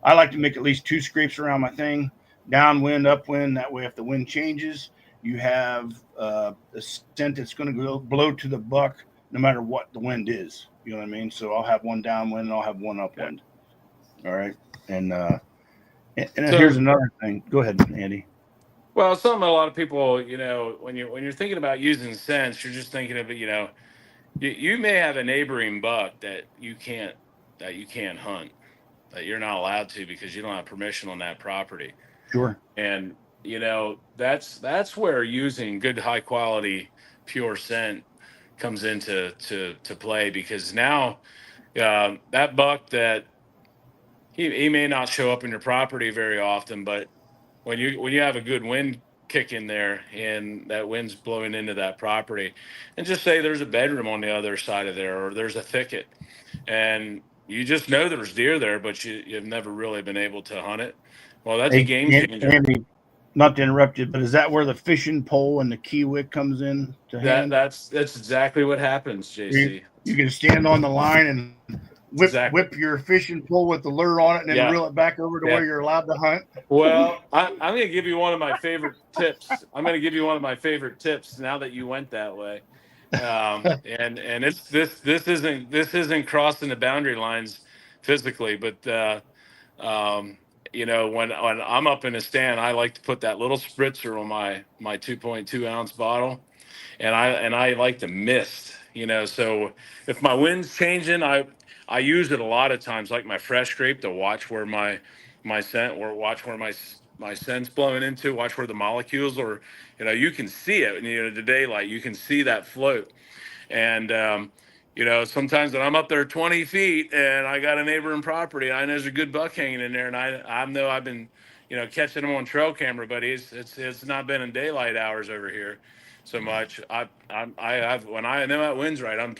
I like to make at least 2 scrapes around my thing, downwind, upwind. That way, if the wind changes, you have a scent that's going to blow to the buck no matter what the wind is. You know what I mean? So I'll have one downwind and I'll have one upwind. All right. And so, here's another thing. Go ahead, Andy. Well, something a lot of people, when you're thinking about using scents, you're just thinking of it. You may have a neighboring buck that you can't hunt, that you're not allowed to because you don't have permission on that property. Sure. And that's where using good, high quality, pure scent comes into to play, because now that buck that he may not show up in your property very often, but when you have a good wind kick in there and that wind's blowing into that property, and just say there's a bedroom on the other side of there, or there's a thicket, and you just know there's deer there, but you've never really been able to hunt it. Well, that's a game changer. Andy, not to interrupt you, but is that where the fishing pole and the key wick comes in? That's exactly what happens, JC. You can stand on the line and whip your fishing pole with the lure on it and then reel it back over to where you're allowed to hunt? Well, I'm going to give you one of my favorite tips. I'm going to give you one of my favorite tips now that you went that way. And it's this isn't crossing the boundary lines physically, but you know, when I'm up in a stand, I like to put that little spritzer on my 2.2 ounce bottle, and I like to mist, you know. So if my wind's changing, I use it a lot of times, like my fresh scrape, to watch where my scent, or watch where my scent's blowing into, watch where the molecules, or you know, you can see it, you know, the daylight, you can see that float. And you know, sometimes when I'm up there 20 feet and I got a neighboring property, I know there's a good buck hanging in there, and I know I've been, you know, catching them on trail camera, but it's not been in daylight hours over here so much. I've when I know that wind's right, I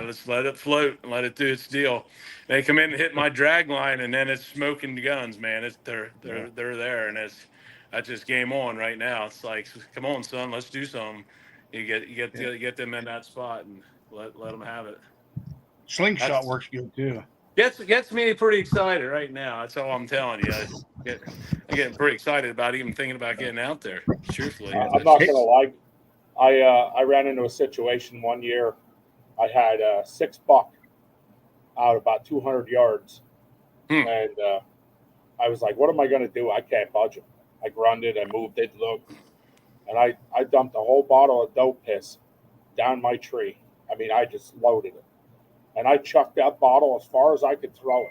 just let it float and let it do its deal. They come in and hit my drag line, and then it's smoking guns, man. They're there, and that's just game on right now. It's like, come on, son, let's do something. You get them in that spot and let them have it. Slingshot works good too. Gets me pretty excited right now. That's all I'm telling you. I'm getting pretty excited about even thinking about getting out there. Truthfully, I'm not gonna lie. I ran into a situation one year. I had 6 buck out about 200 yards, and I was like, "What am I gonna do? I can't budge them." I grunted, I moved it, looked, and I dumped a whole bottle of dope piss down my tree. I mean, I just loaded it, and I chucked that bottle as far as I could throw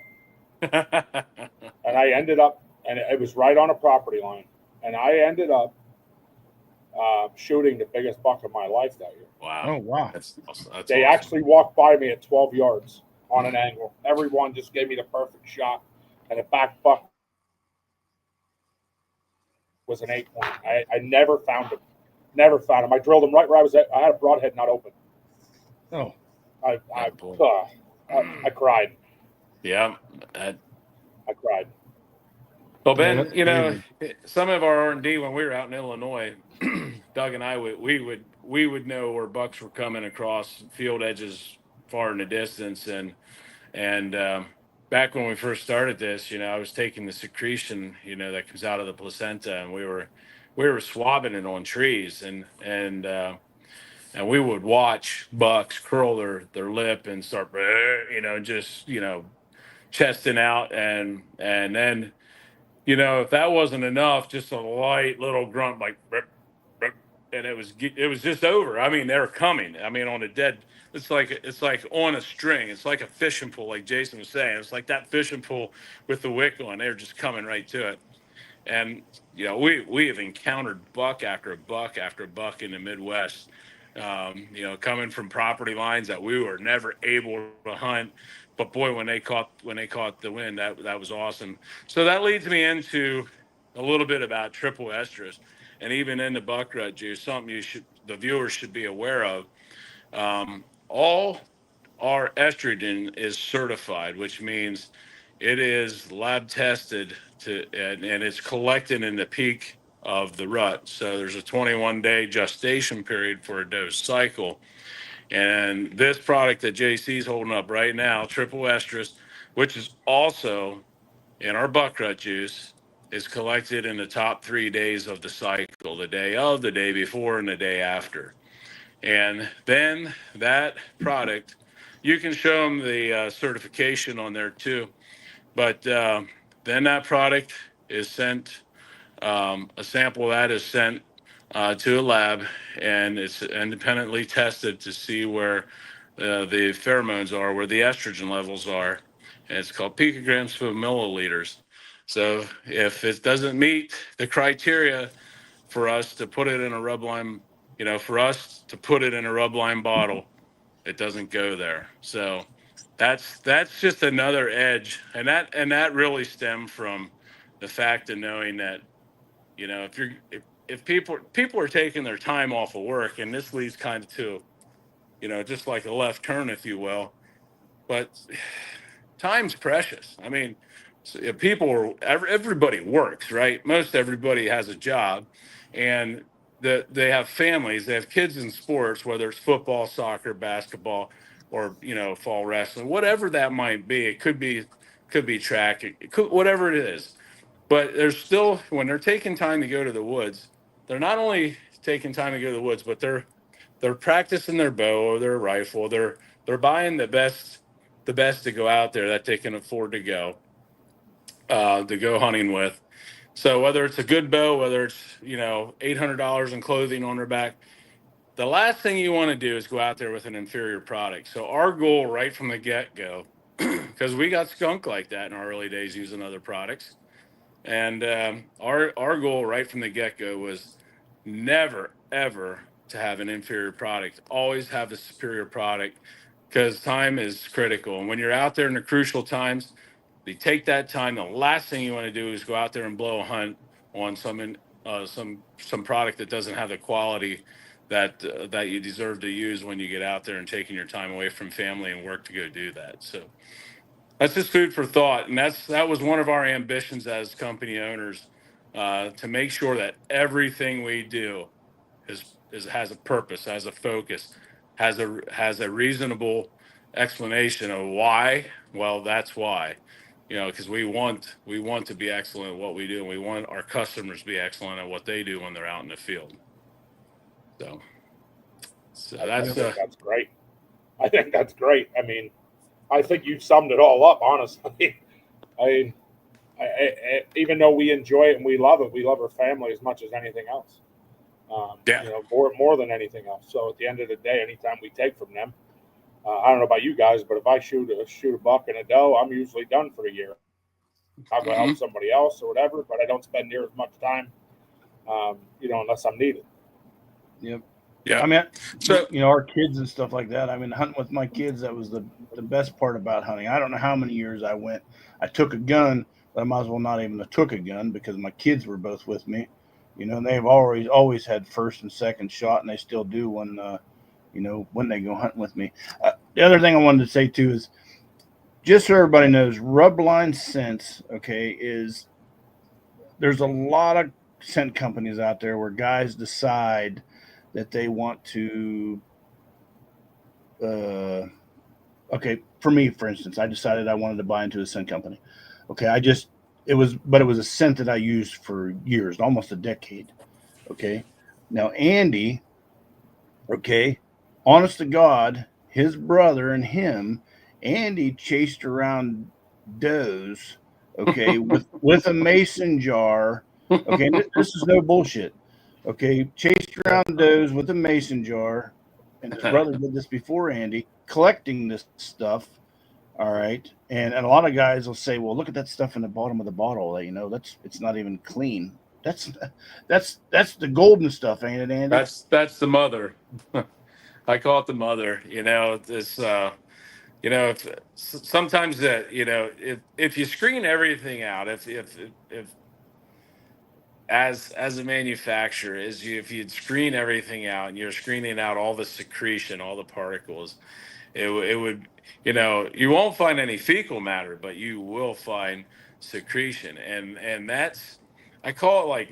it. And I ended up, and it was right on a property line, and I ended up shooting the biggest buck of my life that year. Wow! Oh wow! That's they awesome. Actually walked by me at 12 yards on an angle. Everyone just gave me the perfect shot, and the back buck was an 8-point. I never found him. Never found him. I drilled him right where I was at. I had a broadhead not open. Oh, I cried. Yeah, I cried. Well, Ben, you know, some of our R&D when we were out in Illinois, Doug and I we would know where bucks were coming across field edges far in the distance, and back when we first started this, you know, I was taking the secretion, you know, that comes out of the placenta, and we were swabbing it on trees, and we would watch bucks curl their lip and start, you know, just, you know, chesting out, and then, you know, if that wasn't enough, just a light little grunt like, and it was just over. I mean, they're coming. I mean, on a dead, it's like on a string. It's like a fishing pole, like Jason was saying. It's like that fishing pole with the wick on. They're just coming right to it. And you know, we have encountered buck after buck after buck in the Midwest. You know, coming from property lines that we were never able to hunt. But boy, when they caught the wind, that was awesome. So that leads me into a little bit about triple estrus, and even in the buckrat juice, something the viewers should be aware of. All our estrogen is certified, which means it is lab tested and it's collected in the peak of the rut. So there's a 21-day gestation period for a dose cycle. And this product that JC's holding up right now, triple estrus, which is also in our buckrat juice, is collected in the top 3 days of the cycle, the day of, the day before, and the day after. And then that product, you can show them the certification on there too. But then that product is sent, a sample of that is sent to a lab, and it's independently tested to see where the pheromones are, where the estrogen levels are. And it's called picograms per milliliters. So if it doesn't meet the criteria for us to put it in a Rubline, you know, for us to put it in a Rubline bottle, it doesn't go there. So that's just another edge, and that really stemmed from the fact of knowing that, you know, if people are taking their time off of work, and this leads kind of to, you know, just like a left turn, if you will, but time's precious. I mean, everybody works, right? Most everybody has a job, and they have families, they have kids in sports, whether it's football, soccer, basketball, or fall wrestling, whatever that might be. It could be track, it could, whatever it is. But there's still, when they're taking time to go to the woods, they're not only taking time to go to the woods, but they're practicing their bow or their rifle. They're buying the best to go out there that they can afford to go hunting with. So whether it's a good bow, whether it's $800 in clothing on their back, the last thing you want to do is go out there with an inferior product. So our goal right from the get-go, because we got skunked like that in our early days using other products, and our goal right from the get-go was never ever to have an inferior product. Always have a superior product, because time is critical. And when you're out there in the crucial times, you take that time. The last thing you want to do is go out there and blow a hunt on some product that doesn't have the quality that you deserve to use when you get out there and taking your time away from family and work to go do that. So that's just food for thought, and that was one of our ambitions as company owners, to make sure that everything we do has a purpose, has a focus, has a reasonable explanation of why. Well, that's why, because we want to be excellent at what we do, and we want our customers to be excellent at what they do when they're out in the field. So I think that's great. I think that's great. I mean, I think you've summed it all up, honestly. I even though we enjoy it and we love it, we love our family as much as anything else. More than anything else. So at the end of the day, anytime we take from them, I don't know about you guys, but if I shoot a buck and a doe, I'm usually done for a year. I'll go help somebody else or whatever, but I don't spend near as much time, unless I'm needed. Yep. Yeah. I mean, so our kids and stuff like that. I mean, hunting with my kids, that was the best part about hunting. I don't know how many years I went. I took a gun, but I might as well not even have took a gun because my kids were both with me. And they've always had first and second shot, and they still do when they go hunting with me. The other thing I wanted to say too is, just so everybody knows, Rubline scents, is there's a lot of scent companies out there where guys decide that they want to, for me, for instance, I decided I wanted to buy into a scent company. It was a scent that I used for years, almost a decade. Now Andy, honest to God, his brother and him, Andy chased around does, with a mason jar. This is no bullshit. Chased around does with a mason jar, and his brother did this before Andy, collecting this stuff. All right, and a lot of guys will say, "Well, look at that stuff in the bottom of the bottle. It's not even clean. That's the golden stuff, ain't it, Andy?" That's the mother. I call it the mother. This. If sometimes that if you screen everything out, if as a manufacturer, if you'd screen everything out and you're screening out all the secretion, all the particles, it would, you won't find any fecal matter, but you will find secretion. And that's, I call it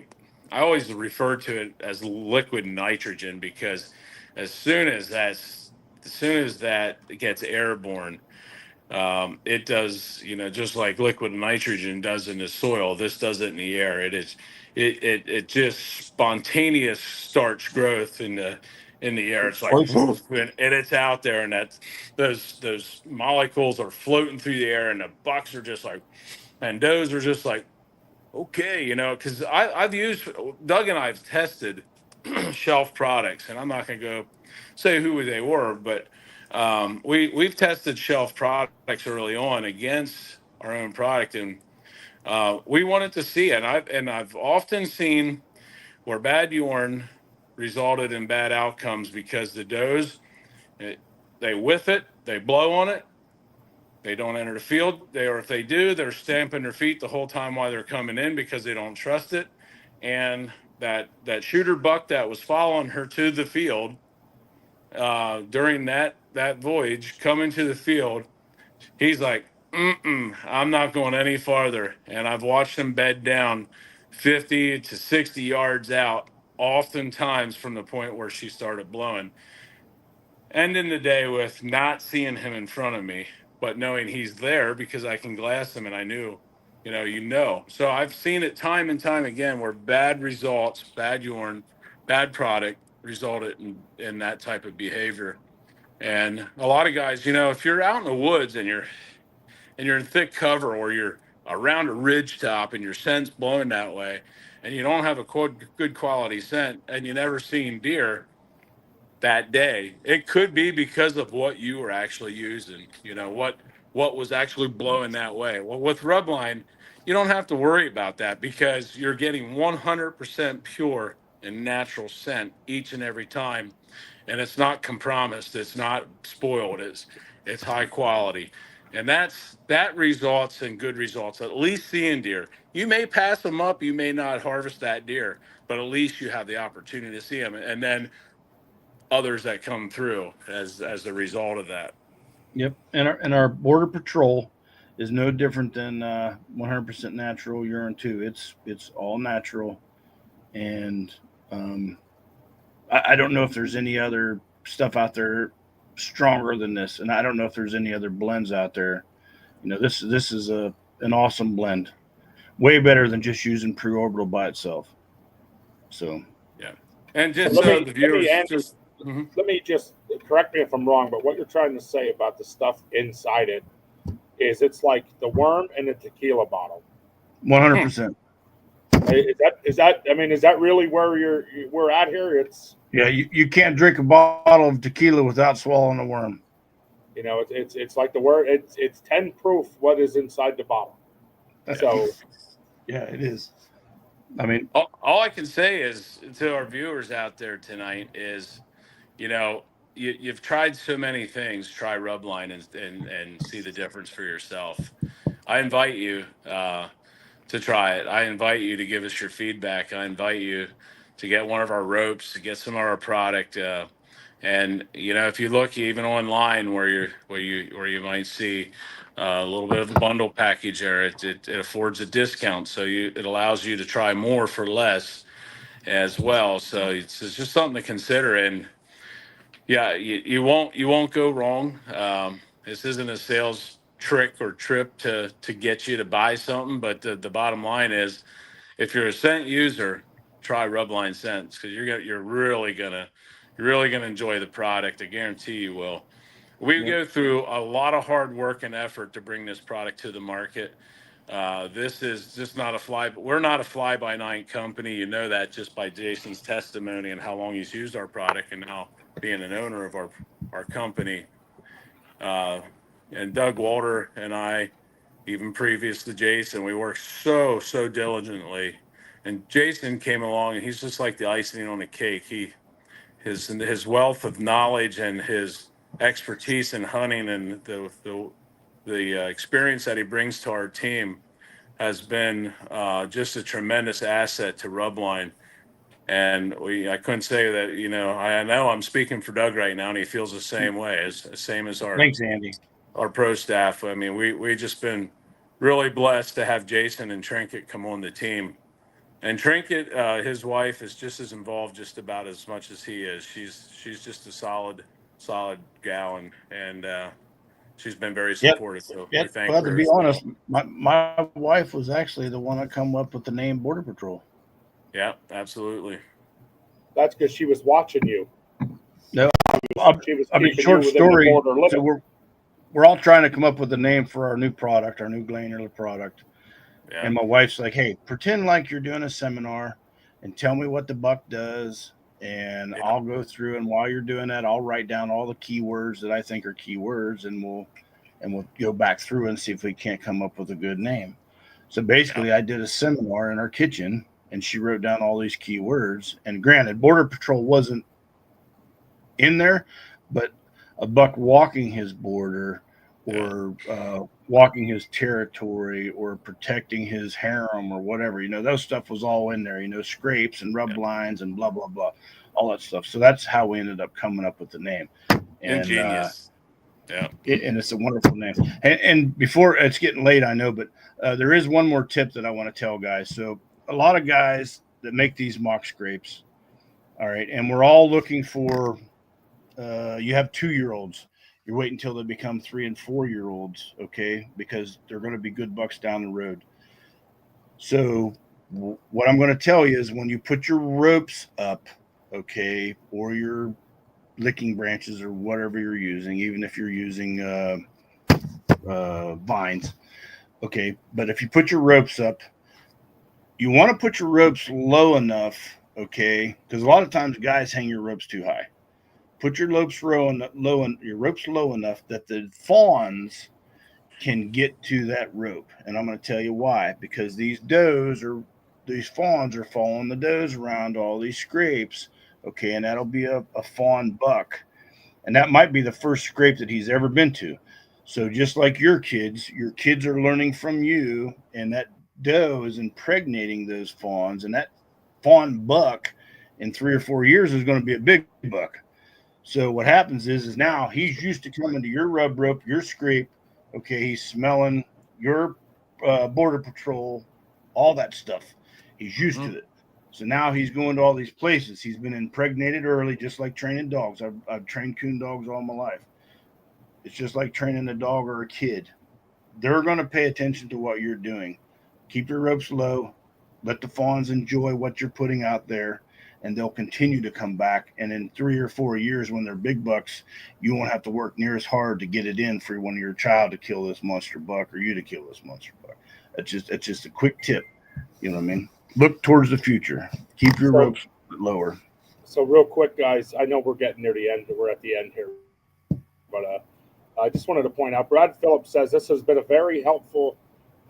I always refer to it as liquid nitrogen, because as soon as that gets airborne, it does, just like liquid nitrogen does in the soil, this does it in the air. It just spontaneous starts growth in the air. It's like woof, and it's out there, and those molecules are floating through the air, and the bucks are just like, and does are just like, because I've used, Doug and I've tested shelf products, and I'm not going to go say who they were, but we've tested shelf products early on against our own product, and we wanted to see it. And I've often seen where bad urine resulted in bad outcomes because the does, they whiff it, they blow on it, they don't enter the field. Or if they do, they're stamping their feet the whole time while they're coming in because they don't trust it. And that shooter buck that was following her to the field during that voyage coming to the field, he's like, I'm not going any farther. And I've watched him bed down 50 to 60 yards out, oftentimes from the point where she started blowing. ending the day with not seeing him in front of me, but knowing he's there because I can glass him and I knew, So I've seen it time and time again where bad results, bad urine, bad product resulted in that type of behavior. And a lot of guys, if you're out in the woods and you're in thick cover or you're around a ridge top and your scent's blowing that way and you don't have a good quality scent and you never seen deer that day, it could be because of what you were actually using, what was actually blowing that way. Well, with Rubline, you don't have to worry about that because you're getting 100% pure and natural scent each and every time. And it's not compromised. It's not spoiled. It's high quality. And that results in good results, at least seeing deer. You may pass them up, you may not harvest that deer, but at least you have the opportunity to see them. And then others that come through as the result of that. Yep, and our border patrol is no different than 100% natural urine too. It's all natural, and I don't know if there's any other stuff out there stronger than this, and I don't know if there's any other blends out there. This is an awesome blend, way better than just using preorbital by itself. So yeah, and just let me, the viewers let me just correct me if I'm wrong, but what you're trying to say about the stuff inside it is it's like the worm in a tequila bottle. 100%. Is that really where we're at here? It's you can't drink a bottle of tequila without swallowing a worm. It's like the word. It's 10 proof what is inside the bottle. So yeah, it is. I mean, all I can say is to our viewers out there tonight is, you've tried so many things. Try Rubline and see the difference for yourself. I invite you to try it. I invite you to give us your feedback. I invite you to get one of our ropes, to get some of our product. And if you look even online where you might see a little bit of a bundle package there, it affords a discount, so it allows you to try more for less as well. So it's just something to consider. And yeah, you won't go wrong. This isn't a sales trick or trip to get you to buy something, but the bottom line is, if you're a scent user, try Rubline scents because you're really gonna enjoy the product. I guarantee you will. We go through a lot of hard work and effort to bring this product to the market. This is just not we're not a fly by night company. You know that just by Jason's testimony and how long he's used our product and now being an owner of our company. And Doug Walter and I, even previous to Jason, we worked so diligently. And Jason came along and he's just like the icing on the cake. His wealth of knowledge and his expertise in hunting and the experience that he brings to our team has been just a tremendous asset to Rubline. And I couldn't say that, I know I'm speaking for Doug right now and he feels the same way, same as our thanks, Andy. Our pro staff. I mean, we just been really blessed to have Jason and Trinket come on the team. And Trinket, his wife, is just as involved just about as much as he is. She's just a solid gal, and she's been very supportive. So we thank her. Well, to be honest, my wife was actually the one that come up with the name Border Patrol. Yeah, absolutely. That's because she was watching you. No, short you story. So we're all trying to come up with a name for our new product, our new Glaner product. Yeah. And my wife's like, hey, pretend like you're doing a seminar and tell me what the buck does. And I'll go through, and while you're doing that, I'll write down all the keywords that I think are keywords, and we'll go back through and see if we can't come up with a good name. So basically, I did a seminar in our kitchen, and she wrote down all these keywords. And granted, Border Patrol wasn't in there, but a buck walking his border or walking his territory or protecting his harem or whatever, those stuff was all in there, scrapes and rub lines and blah, blah, blah, all that stuff. So that's how we ended up coming up with the name. And ingenious. And it's a wonderful name. And before it's getting late, I know, but there is one more tip that I want to tell guys. So a lot of guys that make these mock scrapes, all right, and we're all looking for you have 2-year-olds. You're waiting until they become 3 and 4-year-olds, okay? Because they're going to be good bucks down the road. So what I'm going to tell you is when you put your ropes up, okay, or your licking branches or whatever you're using, even if you're using vines, okay, but if you put your ropes up, you want to put your ropes low enough, okay, because a lot of times guys hang your ropes too high. Put your ropes low enough that the fawns can get to that rope. And I'm going to tell you why. Because these fawns are following the does around all these scrapes, okay, and that'll be a fawn buck. And that might be the first scrape that he's ever been to. So just like your kids are learning from you, and that doe is impregnating those fawns, and that fawn buck in 3 or 4 years is going to be a big buck. So what happens is now he's used to coming to your rub rope, your scrape. Okay, he's smelling your border patrol, all that stuff. He's used to it. So now he's going to all these places. He's been impregnated early, just like training dogs. I've trained coon dogs all my life. It's just like training a dog or a kid. They're going to pay attention to what you're doing. Keep your ropes low. Let the fawns enjoy what you're putting out there, and they'll continue to come back. And in 3 or 4 years, when they're big bucks, you won't have to work near as hard to get it in for one of your child to kill this monster buck or you to kill this monster buck. That's just a quick tip. You know what I mean? Look towards the future. Keep your ropes lower. So real quick, guys, I know we're getting near the end. We're at the end here. But I just wanted to point out, Brad Phillips says, this has been a very helpful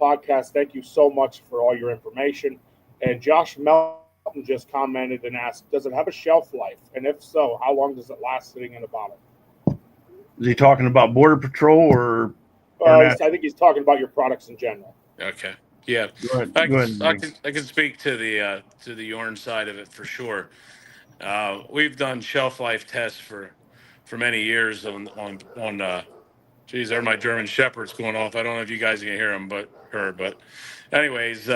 podcast. Thank you so much for all your information. And Josh Melton just commented and asked, does it have a shelf life? And if so, how long does it last sitting in a bottle? Is he talking about Border Patrol or I think he's talking about your products in general. Okay. Yeah. Go ahead. I can speak to the Yorn side of it for sure. We've done shelf life tests for many years on geez, there are my German shepherds going off. I don't know if you guys can hear them, but anyways,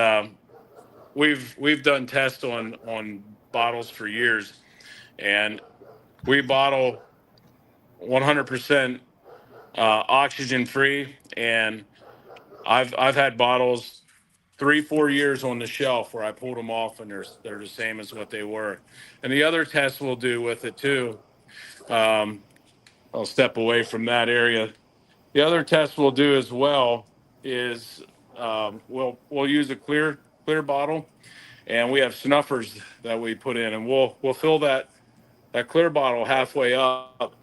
we've done tests on bottles for years, and we bottle 100% oxygen free, and I've had bottles 3-4 years on the shelf where I pulled them off and they're the same as what they were. And the other test we'll do with it too, I'll step away from that area. The other test we'll do as well is we'll use a clear bottle, and we have snuffers that we put in, and we'll fill that clear bottle halfway up,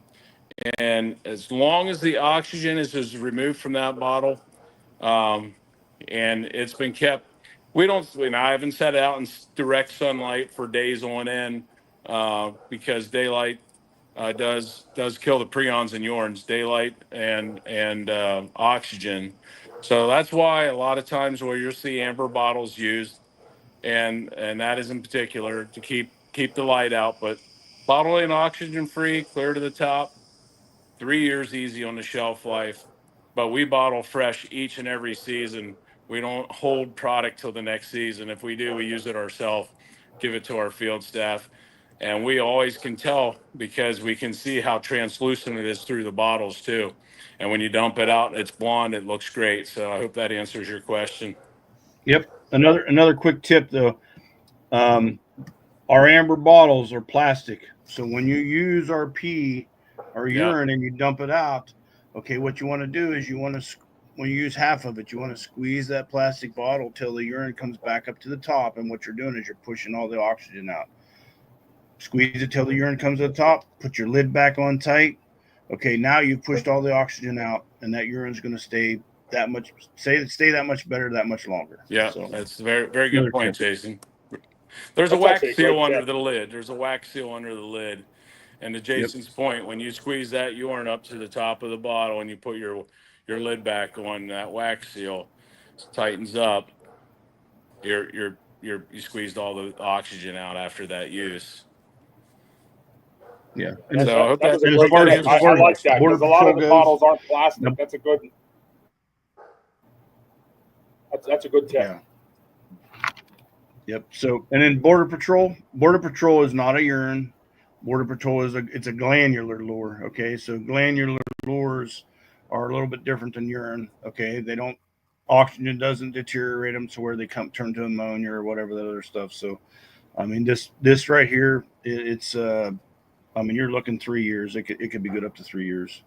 and as long as the oxygen is removed from that bottle, and it's been kept, I haven't set it out in direct sunlight for days on end, because daylight does kill the prions and yorns, daylight and oxygen. So that's why a lot of times where you'll see amber bottles used, and that is in particular to keep the light out, but bottling oxygen free, clear to the top, 3 years easy on the shelf life. But we bottle fresh each and every season. We don't hold product till the next season. If we do, we use it ourselves, give it to our field staff. And we always can tell because we can see how translucent it is through the bottles too. And when you dump it out, it's blonde, it looks great. So I hope that answers your question. Yep. Another quick tip though. Our amber bottles are plastic. So when you use our pee or urine and you dump it out, okay, what you want to do is when you use half of it, you want to squeeze that plastic bottle till the urine comes back up to the top. And what you're doing is you're pushing all the oxygen out. Squeeze it till the urine comes to the top. Put your lid back on tight. Okay, now you've pushed all the oxygen out, and that urine's going to stay that much better, that much longer. Yeah, so, that's a very, very good point, Jason. There's a wax seal under the lid. There's a wax seal under the lid. And to Jason's point, when you squeeze that urine up to the top of the bottle and you put your lid back on, that wax seal tightens up. You squeezed all the oxygen out after that use. Yeah. So I like that because a lot of the bottles aren't plastic. That's a good. That's a good tip. Yeah. Yep. So, and then Border Patrol is not a urine. Border Patrol it's a glandular lure. Okay, so glandular lures are a little bit different than urine. Okay, they don't, oxygen doesn't deteriorate them to where they turn to ammonia or whatever the other stuff. So, I mean, this right here, it's I mean, you're looking 3 years. It could be good up to 3 years.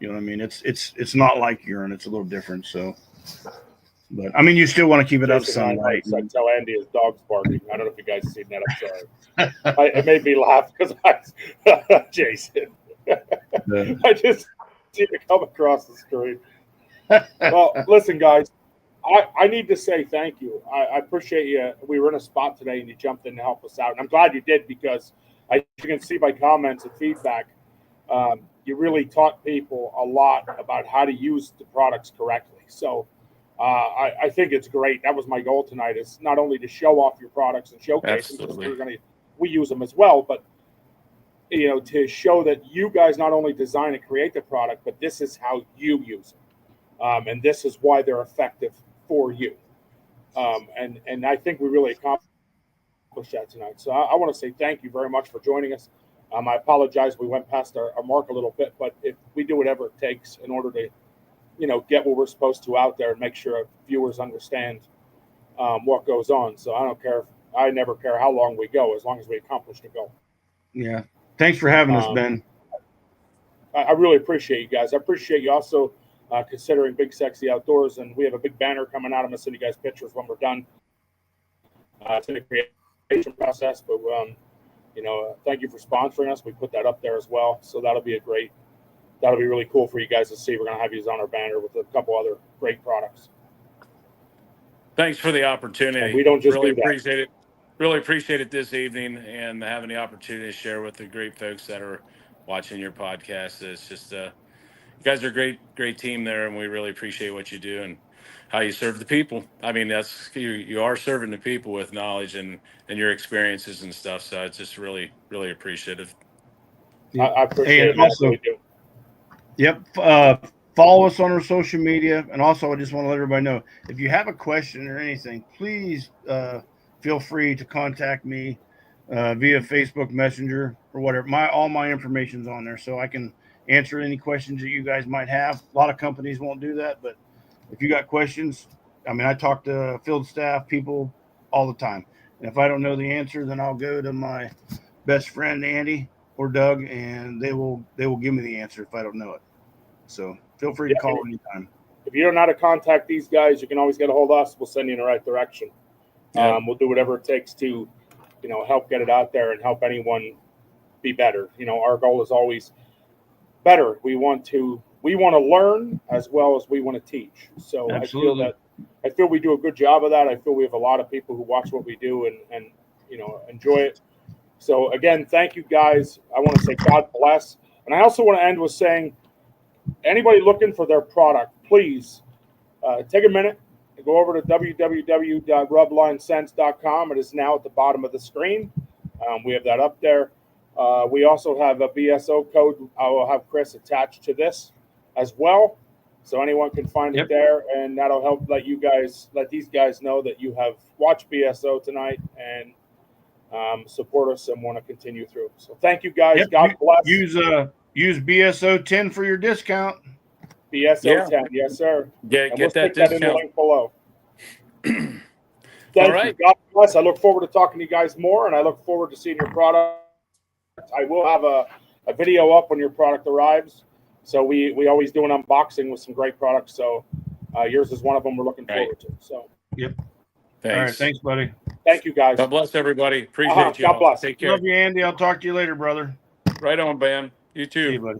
You know what I mean? It's not like urine. It's a little different. So, but I mean, you still want to keep it out of sunlight. I tell Andy his dog's barking. I don't know if you guys seen that. I'm sorry. It made me laugh because Jason. I just see it come across the screen. Well, listen, guys. I need to say thank you. I appreciate you. We were in a spot today, and you jumped in to help us out, and I'm glad you did because as you can see by comments and feedback, you really taught people a lot about how to use the products correctly. So I think it's great. That was my goal tonight, is not only to show off your products and showcase them, because we use them as well, but to show that you guys not only design and create the product, but this is how you use them, and this is why they're effective for you. And I think we really accomplished that tonight. So I want to say thank you very much for joining us. I apologize we went past our mark a little bit, but if we do whatever it takes in order to get what we're supposed to out there and make sure viewers understand what goes on. So I never care how long we go, as long as we accomplish the goal. Yeah. Thanks for having us, Ben. I really appreciate you guys. I appreciate you also considering Big Sexy Outdoors, and we have a big banner coming out. I'm gonna send you guys pictures when we're done. It's in the creation process, but thank you for sponsoring us. We put that up there as well, so that'll be really cool for you guys to see. We're gonna have you on our banner with a couple other great products. Thanks for the opportunity. And we don't just really do that. appreciate it. Really appreciate it this evening, and having the opportunity to share with the great folks that are watching your podcast. It's just you guys are a great team there, and we really appreciate what you do and how you serve the people. I mean, that's you are serving the people with knowledge and your experiences and stuff. So it's just really appreciative. I appreciate it. Also, really do. Yep. Follow us on our social media, and also I just want to let everybody know, if you have a question or anything, please feel free to contact me via Facebook Messenger or whatever. All my information's on there, so I can answer any questions that you guys might have. A lot of companies won't do that, but if you got questions, I mean, I talk to field staff people all the time, and if I don't know the answer, then I'll go to my best friend Andy or Doug, and they will give me the answer if I don't know it. So feel free to call anytime. If you don't know how to contact these guys, you can always get a hold of us. We'll send you in the right direction. Yeah. We'll do whatever it takes to, help get it out there and help anyone be better. Our goal is always better. We want to learn as well as we want to teach. So absolutely. I feel we do a good job of that. I feel we have a lot of people who watch what we do and enjoy it. So again, thank you guys. I want to say God bless. And I also want to end with saying, anybody looking for their product, please take a minute and go over to www.rublinesense.com. It is now at the bottom of the screen. We have that up there. We also have a BSO code. I will have Chris attached to this as well, so anyone can find it there, and that'll help let these guys know that you have watched BSO tonight and support us and want to continue through. So thank you guys. God bless. Use BSO 10 for your discount. BSO 10, yes sir. Get we'll that stick discount. that in the link below. All right. You. God bless. I look forward to talking to you guys more, and I look forward to seeing your product. I will have a video up when your product arrives. So we always do an unboxing with some great products. So yours is one of them we're looking forward to. So Yep. Thanks. All right. Thanks, buddy. Thank you, guys. God bless everybody. Appreciate you. God bless. Take care. Love you, Andy. I'll talk to you later, brother. Right on, Ben. You too. See you, buddy.